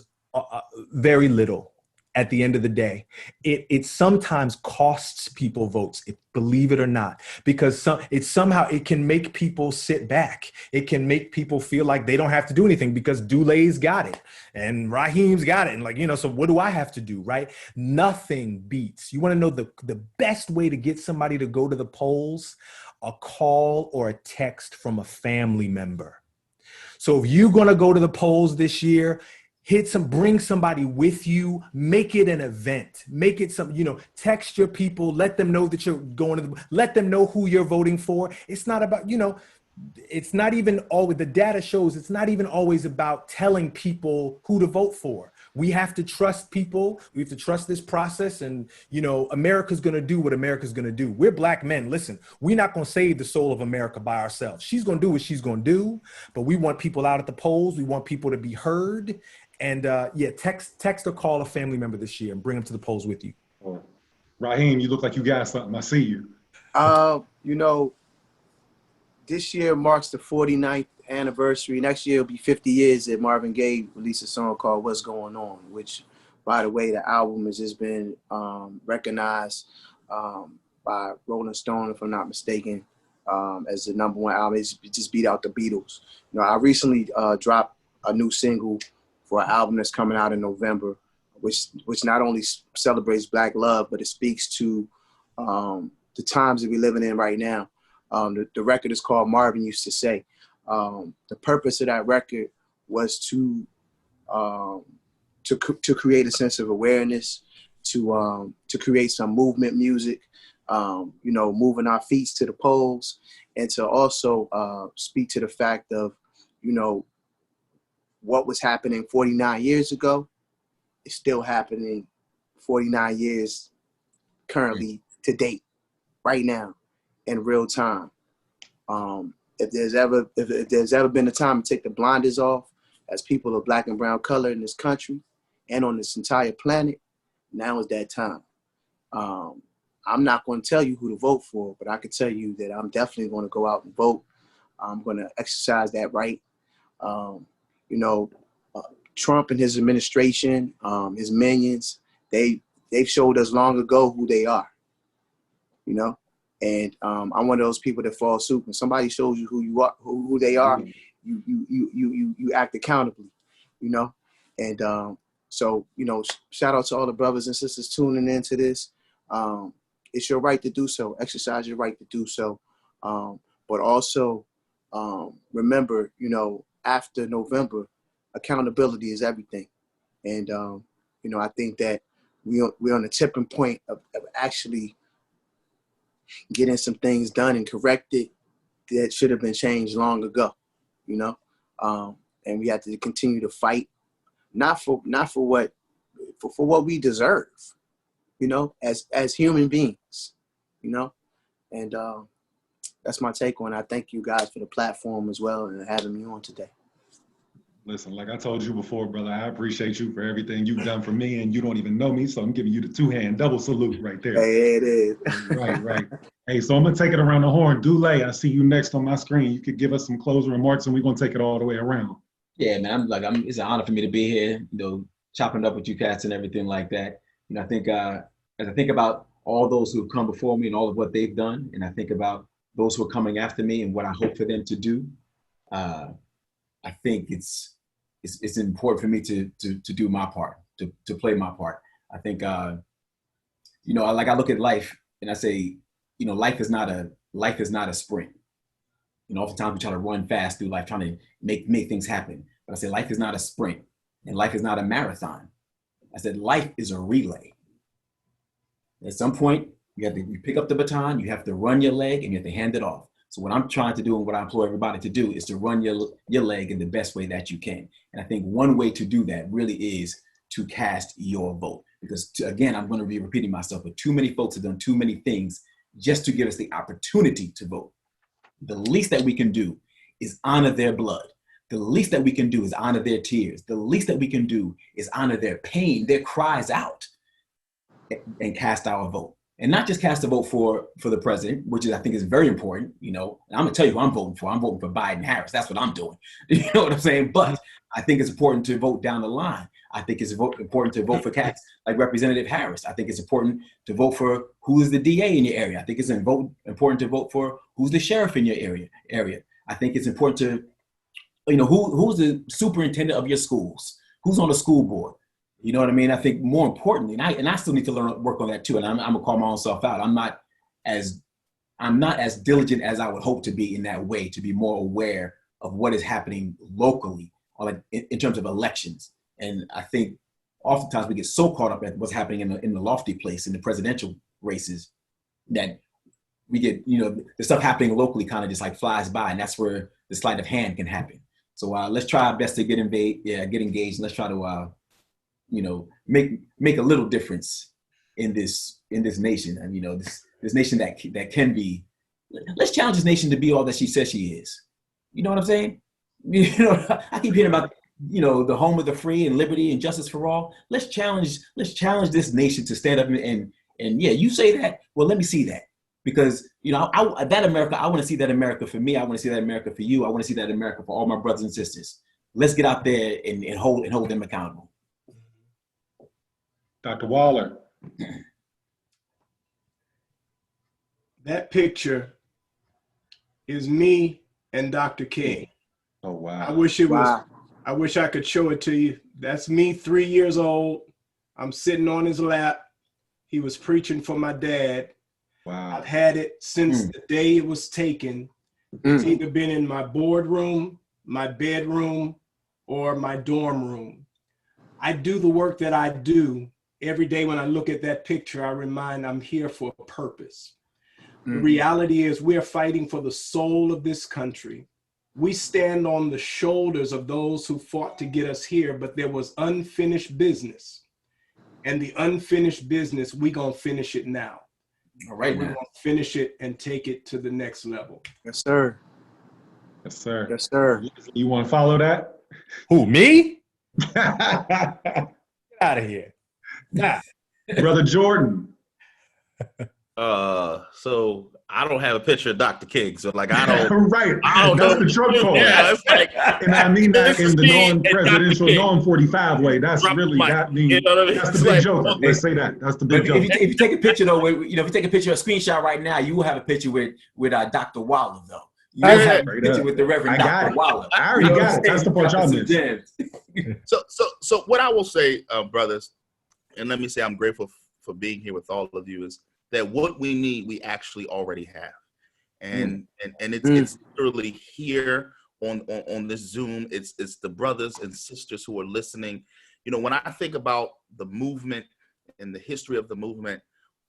very little at the end of the day. It sometimes costs people votes, believe it or not, because it can make people sit back. It can make people feel like they don't have to do anything because Dule's got it and Raheem's got it. And so what do I have to do, right? Nothing beats. You want to know the best way to get somebody to go to the polls? A call or a text from a family member. So if you're going to go to the polls this year, bring somebody with you, make it an event, make it text your people, let them know that you're going let them know who you're voting for. It's not about, it's not even always, the data shows it's not even always about telling people who to vote for. We have to trust people. We have to trust this process. And, America's going to do what America's going to do. We're Black men. Listen, we're not going to save the soul of America by ourselves. She's going to do what she's going to do. But we want people out at the polls. We want people to be heard. And text or call a family member this year and bring them to the polls with you. Raheem, you look like you got something. I see you. This year marks the 49th anniversary. Next year will be 50 years that Marvin Gaye released a song called What's Going On, which, by the way, the album has just been recognized by Rolling Stone, if I'm not mistaken, as the #1 album. It just beat out the Beatles. I recently dropped a new single for an album that's coming out in November, which not only celebrates Black love, but it speaks to the times that we're living in right now. The record is called Marvin Used to Say. The purpose of that record was to create a sense of awareness, to create some movement music, moving our feet to the polls, and to also speak to the fact of, what was happening 49 years ago is still happening 49 years currently to date. right now in real time. If there's ever been a time to take the blinders off as people of Black and brown color in this country and on this entire planet, now is that time. I'm not going to tell you who to vote for, but I can tell you that I'm definitely going to go out and vote. I'm going to exercise that right. Trump and his administration, his minions, they've showed us long ago who they are, and I'm one of those people that fall suit. When somebody shows you who you are, who they are, you act accountably, and shout out to all the brothers and sisters tuning into this. It's your right to do so. Exercise your right to do so, but also remember, after November, accountability is everything. And, I think that we're on the tipping point of actually getting some things done and corrected that should have been changed long ago, and we have to continue to fight, not for what we deserve, as human beings, and that's my take on it. I thank you guys for the platform as well and having me on today. Listen, like I told you before, brother, I appreciate you for everything you've done for me, and you don't even know me, so I'm giving you the 2-hand double salute right there. Hey, it is. Right. Hey, so I'm going to take it around the horn. Dule, I see you next on my screen. You could give us some closing remarks, and we're going to take it all the way around. Yeah, man, it's an honor for me to be here, chopping it up with you cats and everything like that. I think as I think about all those who have come before me and all of what they've done, and I think about those who are coming after me and what I hope for them to do, I think it's important for me to do my part, to play my part. I think I look at life and I say, life is not a sprint. Oftentimes we try to run fast through life, trying to make things happen. But I say life is not a sprint, and life is not a marathon. I said life is a relay. At some point, you pick up the baton, you have to run your leg, and you have to hand it off. So what I'm trying to do and what I implore everybody to do is to run your leg in the best way that you can. And I think one way to do that really is to cast your vote. Because again, I'm going to be repeating myself, but too many folks have done too many things just to give us the opportunity to vote. The least that we can do is honor their blood. The least that we can do is honor their tears. The least that we can do is honor their pain, their cries out, and cast our vote. And not just cast a vote for the president, which I think is very important, and I'm gonna tell you who I'm voting for. I'm voting for Biden Harris. That's what I'm doing. You know what I'm saying? But I think it's important to vote down the line. I think it's important to vote for cats like Representative Harris. I think it's important to vote for who is the DA in your area. I think it's important to vote for who's the sheriff in your area. I think it's important to, who's the superintendent of your schools, who's on the school board. You know what I mean? I think more importantly, and I still need to work on that too. And I'm gonna call my own self out. I'm not as diligent as I would hope to be in that way, to be more aware of what is happening locally, or like in terms of elections. And I think oftentimes we get so caught up at what's happening in the lofty place in the presidential races that we get, the stuff happening locally kind of just like flies by, and that's where the sleight of hand can happen. So let's try our best to get engaged, and let's try to make a little difference in this nation. And this nation that can be. Let's challenge this nation to be all that she says she is. You know what I'm saying? I keep hearing about the home of the free and liberty and justice for all. Let's challenge this nation to stand up and yeah, you say that. Well, let me see that, because that America. I want to see that America for me. I want to see that America for you. I want to see that America for all my brothers and sisters. Let's get out there and hold them accountable. Dr. Waller. That picture is me and Dr. King. Oh, wow. I wish I wish I could show it to you. That's me, 3 years old. I'm sitting on his lap. He was preaching for my dad. Wow. I've had it since the day it was taken. It's either been in my boardroom, my bedroom, or my dorm room. I do the work that I do. Every day when I look at that picture, I remind I'm here for a purpose. The reality is we're fighting for the soul of this country. We stand on the shoulders of those who fought to get us here, but there was unfinished business. And the unfinished business, we gonna finish it now. All right, We're now. going to finish it and take it to the next level. Yes, sir. Yes, sir. Yes, sir. You want to follow that? Who, me? Get out of here. Nah. Brother Jordan. So I don't have a picture of Dr. King, so like I don't. Right. I don't That's know. the Trump card. Yeah, it's like, And I mean that this in is the me and non-presidential, Dr. King. non-45 way. That's Drop the really, mic. that means, You know what I mean? that's It's the big like, joker. okay. Let's say that. That's the big If joker. you take a picture though, if you take a picture, a screenshot right now, you will have a picture with Dr. Waller though. You will have a Straight picture up. with the Reverend I got Dr. it. Waller. I already You know what got I'm it. That's saying? the part y'all Dropping missed. some gems. So what I will say, brothers, and let me say I'm grateful for being here with all of you, is that what we need, we actually already have. And it's literally here on this Zoom. It's the brothers and sisters who are listening. You know, when I think about the movement and the history of the movement,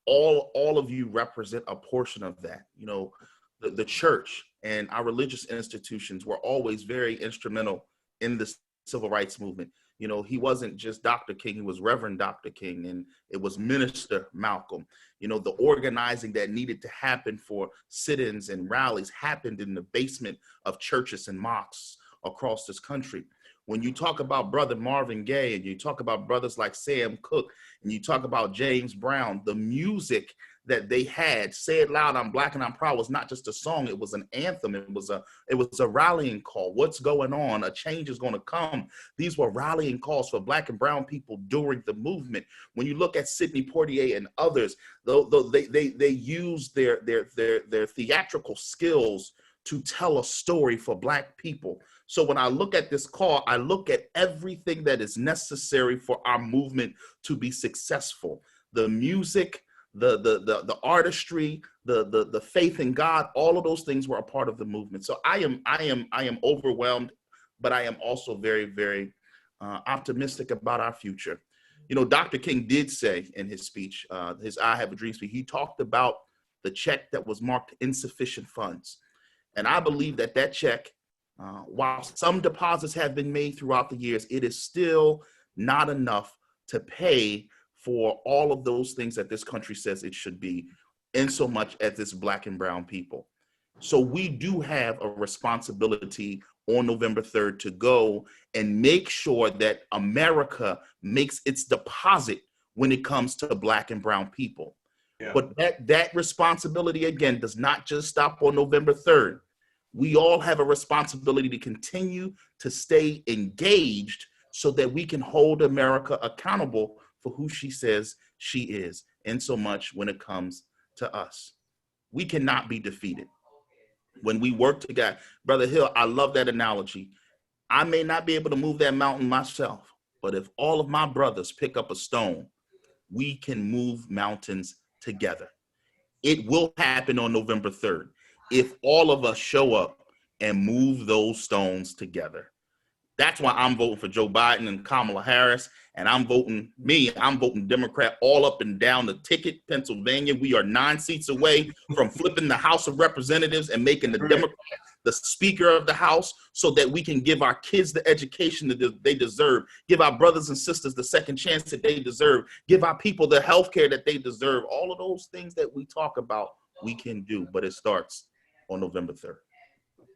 all of you represent a portion of that. You know, the church and our religious institutions were always very instrumental in the civil rights movement. You know, he wasn't just Dr. King, he was Reverend Dr. King, and it was Minister Malcolm. You know, the organizing that needed to happen for sit-ins and rallies happened in the basement of churches and mosques across this country. When you talk about Brother Marvin Gaye, and you talk about brothers like Sam Cooke, and you talk about James Brown, the music that they had, Say It Loud, I'm Black and I'm Proud, was not just a song, it was an anthem. It was a rallying call. What's going on? A change is going to come. These were rallying calls for Black and brown people during the movement. When you look at Sidney Poitier and others, though they used their theatrical skills to tell a story for Black people. So when I look at this call, I look at everything that is necessary for our movement to be successful. The music, the artistry, the faith in God, all of those things were a part of the movement. So I am overwhelmed, but I am also very, very optimistic about our future. You know, Dr. King did say in his speech, his I Have a Dream speech, he talked about the check that was marked insufficient funds. And I believe that check, while some deposits have been made throughout the years, it is still not enough to pay for all of those things that this country says it should be, in so much as it's Black and brown people. So we do have a responsibility on November 3rd to go and make sure that America makes its deposit when it comes to Black and brown people. Yeah. But that responsibility, again, does not just stop on November 3rd. We all have a responsibility to continue to stay engaged so that we can hold America accountable for who she says she is, in so much when it comes to us. We cannot be defeated. When we work together, Brother Hill, I love that analogy. I may not be able to move that mountain myself, but if all of my brothers pick up a stone, we can move mountains together. It will happen on November 3rd if all of us show up and move those stones together. That's why I'm voting for Joe Biden and Kamala Harris, and I'm voting Democrat all up and down the ticket. Pennsylvania, we are 9 seats away from flipping the House of Representatives and making the Democrat the Speaker of the House, so that we can give our kids the education that they deserve, give our brothers and sisters the second chance that they deserve, give our people the health care that they deserve. All of those things that we talk about, we can do, but it starts on November 3rd.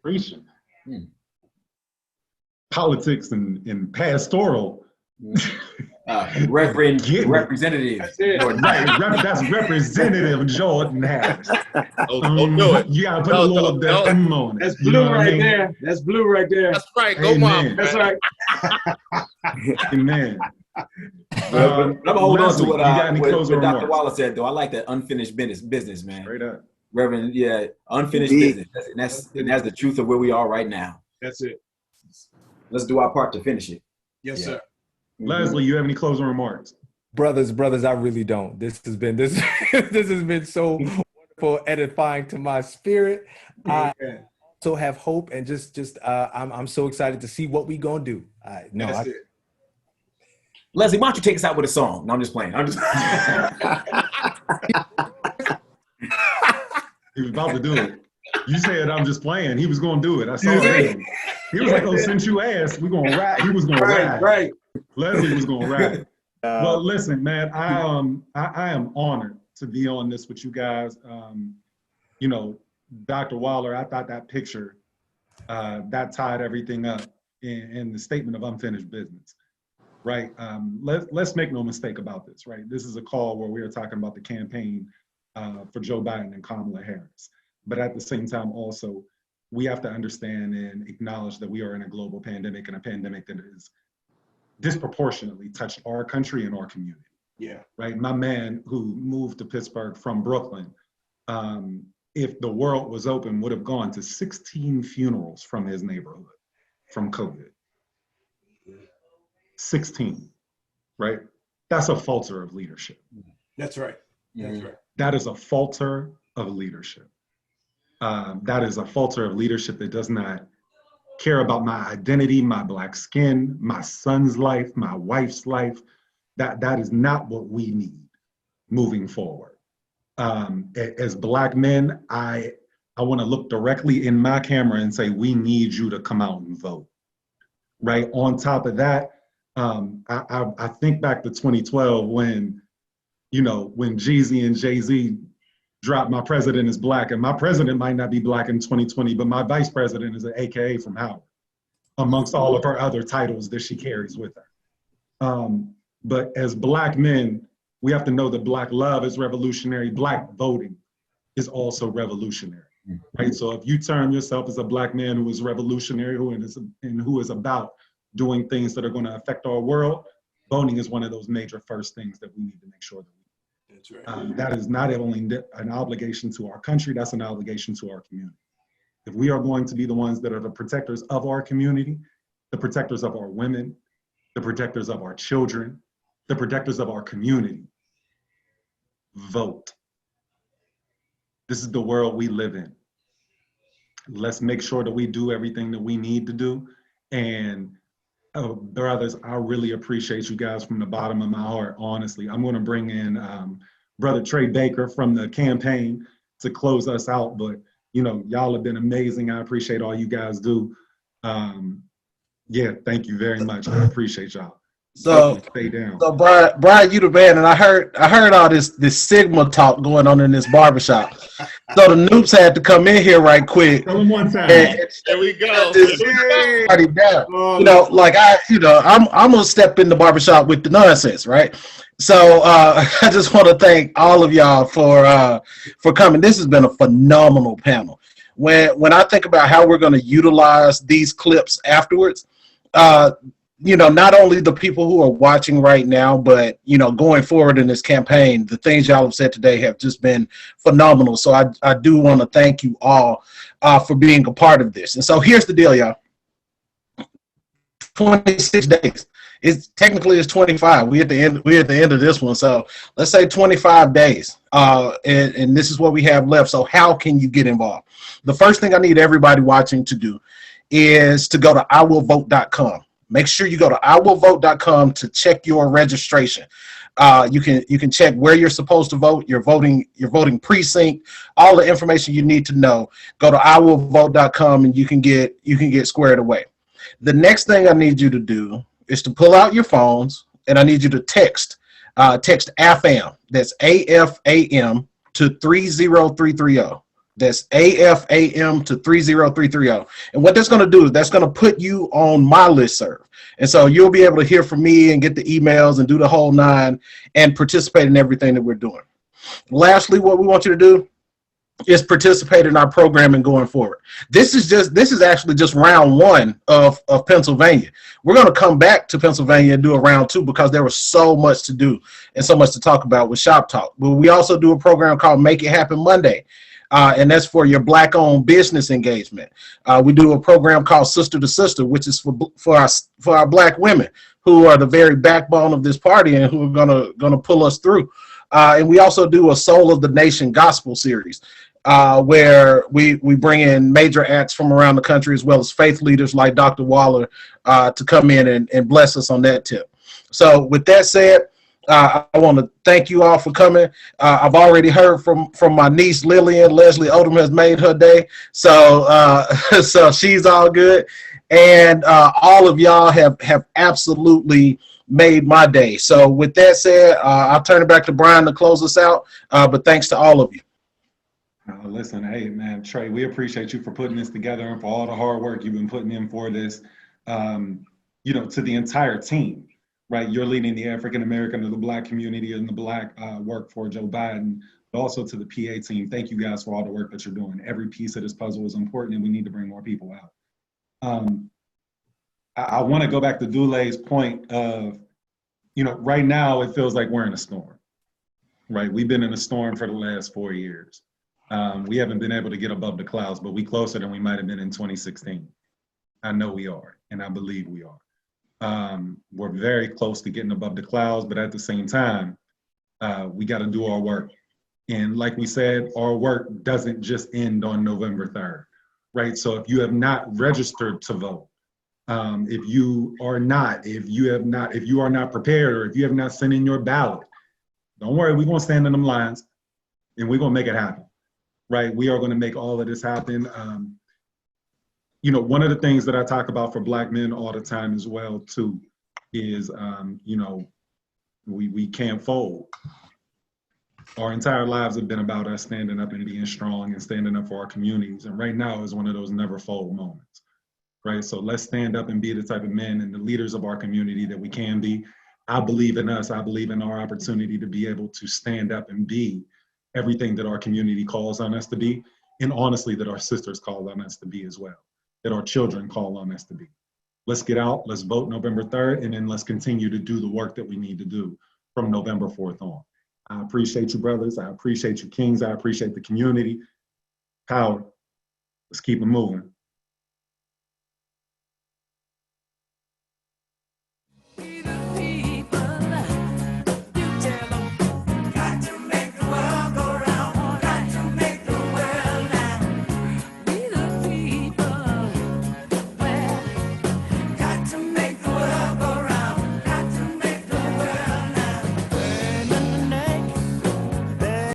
Preaching. Politics and pastoral. Reverend Representative. That's that's Representative Jordan Harris. Don't do it. You gotta put a little bit on it. That's blue right there. That's blue right there. That's right. Go mom. That's right. Amen. I'm gonna hold on to what Dr. remarks? Waller said, though. I like that unfinished business, man. Straight up. Reverend, yeah, unfinished business. And that's the truth of where we are right now. That's it. Let's do our part to finish it. Yes, sir. Leslie, you have any closing remarks? Brothers, I really don't. This has been so wonderful, edifying to my spirit. I also have hope, and I'm so excited to see what we gonna do. That's it. Leslie, why don't you take us out with a song? No, I'm just playing. He was about to do it. You said I'm just playing. He was going to do it. I saw it. He was like, "Oh, since you asked, we're going to rap." He was going to rap. Right. Leslie was going to rap. Well, listen, man, I am honored to be on this with you guys. You know, Dr. Waller, I thought that picture, that tied everything up in the statement of unfinished business, right? Let's make no mistake about this, right? This is a call where we are talking about the campaign for Joe Biden and Kamala Harris. But at the same time, also, we have to understand and acknowledge that we are in a global pandemic, and a pandemic that is disproportionately touched our country and our community. Yeah. Right. My man who moved to Pittsburgh from Brooklyn, if the world was open, would have gone to 16 funerals from his neighborhood from COVID. 16, right? That's a falter of leadership. That's right. That's right. That is a falter of leadership. That is a falter of leadership that does not care about my identity, my Black skin, my son's life, my wife's life. That is not what we need moving forward. As Black men, I want to look directly in my camera and say, we need you to come out and vote. Right. On top of that, I think back to 2012 when, you know, when Jeezy and Jay-Z dropped "My President is Black," and my president might not be Black in 2020, but my vice president is an AKA from Howard, amongst all of her other titles that she carries with her. But as Black men, we have to know that Black love is revolutionary. Black voting is also revolutionary, right? So if you term yourself as a Black man who is revolutionary, who is about doing things that are going to affect our world, voting is one of those major first things that we need to make sure that we do. That's right. That is not only an obligation to our country, that's an obligation to our community. If we are going to be the ones that are the protectors of our community, the protectors of our women, the protectors of our children, the protectors of our community, vote. This is the world we live in. Let's make sure that we do everything that we need to do. And brothers, I really appreciate you guys from the bottom of my heart, honestly. I'm going to bring in Brother Trey Baker from the campaign to close us out. But, you know, y'all have been amazing. I appreciate all you guys do. Yeah, thank you very much. I appreciate y'all. So, stay down. So Brian, you the man, and I heard all this Sigma talk going on in this barbershop. So the noobs had to come in here right quick. Tell them one time. There we go. Party down. You know, like I'm gonna step in the barbershop with the nonsense, right? So I just want to thank all of y'all for coming. This has been a phenomenal panel. When I think about how we're going to utilize these clips afterwards, you know, not only the people who are watching right now, but, you know, going forward in this campaign, the things y'all have said today have just been phenomenal. So I do want to thank you all for being a part of this. And so here's the deal, y'all. 26 days. It's 25. We're at the end of this one. So let's say 25 days. And this is what we have left. So how can you get involved? The first thing I need everybody watching to do is to go to iwillvote.com. Make sure you go to iwillvote.com to check your registration. You can check where you're supposed to vote, your voting precinct, all the information you need to know. Go to iwillvote.com and you can get squared away. The next thing I need you to do is to pull out your phones, and I need you to text AFAM. That's AFAM to 30330. That's AFAM to 30330. And what that's going to do is that's going to put you on my listserv. And so you'll be able to hear from me and get the emails and do the whole nine and participate in everything that we're doing. Lastly, what we want you to do is participate in our programming going forward. This is actually just round one of Pennsylvania. We're going to come back to Pennsylvania and do a round two because there was so much to do and so much to talk about with Shop Talk. But we also do a program called Make It Happen Monday. And that's for your Black-owned business engagement. We do a program called Sister to Sister, which is for our Black women who are the very backbone of this party and who are gonna pull us through. And we also do a Soul of the Nation gospel series, where we bring in major acts from around the country as well as faith leaders like Dr. Waller to come in and bless us on that tip. So with that said, I want to thank you all for coming. I've already heard from my niece Lillian. Leslie Odom has made her day, so so she's all good. And all of y'all have absolutely made my day. So with that said, I'll turn it back to Brian to close us out. But thanks to all of you. Listen, hey man, Trey, we appreciate you for putting this together and for all the hard work you've been putting in for this. To the entire team, right? You're leading the African American or the Black community and the Black work for Joe Biden, but also to the PA team. Thank you guys for all the work that you're doing. Every piece of this puzzle is important, and we need to bring more people out. I want to go back to Dule's point of, right now it feels like we're in a storm, right? We've been in a storm for the last 4 years. We haven't been able to get above the clouds, but we closer than we might have been in 2016. I know we are, and I believe we are. We're very close to getting above the clouds, but at the same time, we got to do our work. And like we said, our work doesn't just end on November 3rd, right? So if you have not registered to vote, if you are not prepared, or if you have not sent in your ballot, don't worry, we're gonna stand in them lines and we're gonna make it happen, right? We are gonna make all of this happen. One of the things that I talk about for Black men all the time as well too is, we can't fold. Our entire lives have been about us standing up and being strong and standing up for our communities. And right now is one of those never fold moments, right? So let's stand up and be the type of men and the leaders of our community that we can be. I believe in us. I believe in our opportunity to be able to stand up and be everything that our community calls on us to be. And honestly, that our sisters call on us to be as well, that our children call on us to be. Let's get out, let's vote November 3rd, and then let's continue to do the work that we need to do from November 4th on. I appreciate you, brothers. I appreciate you, kings. I appreciate the community. Power. Let's keep it moving.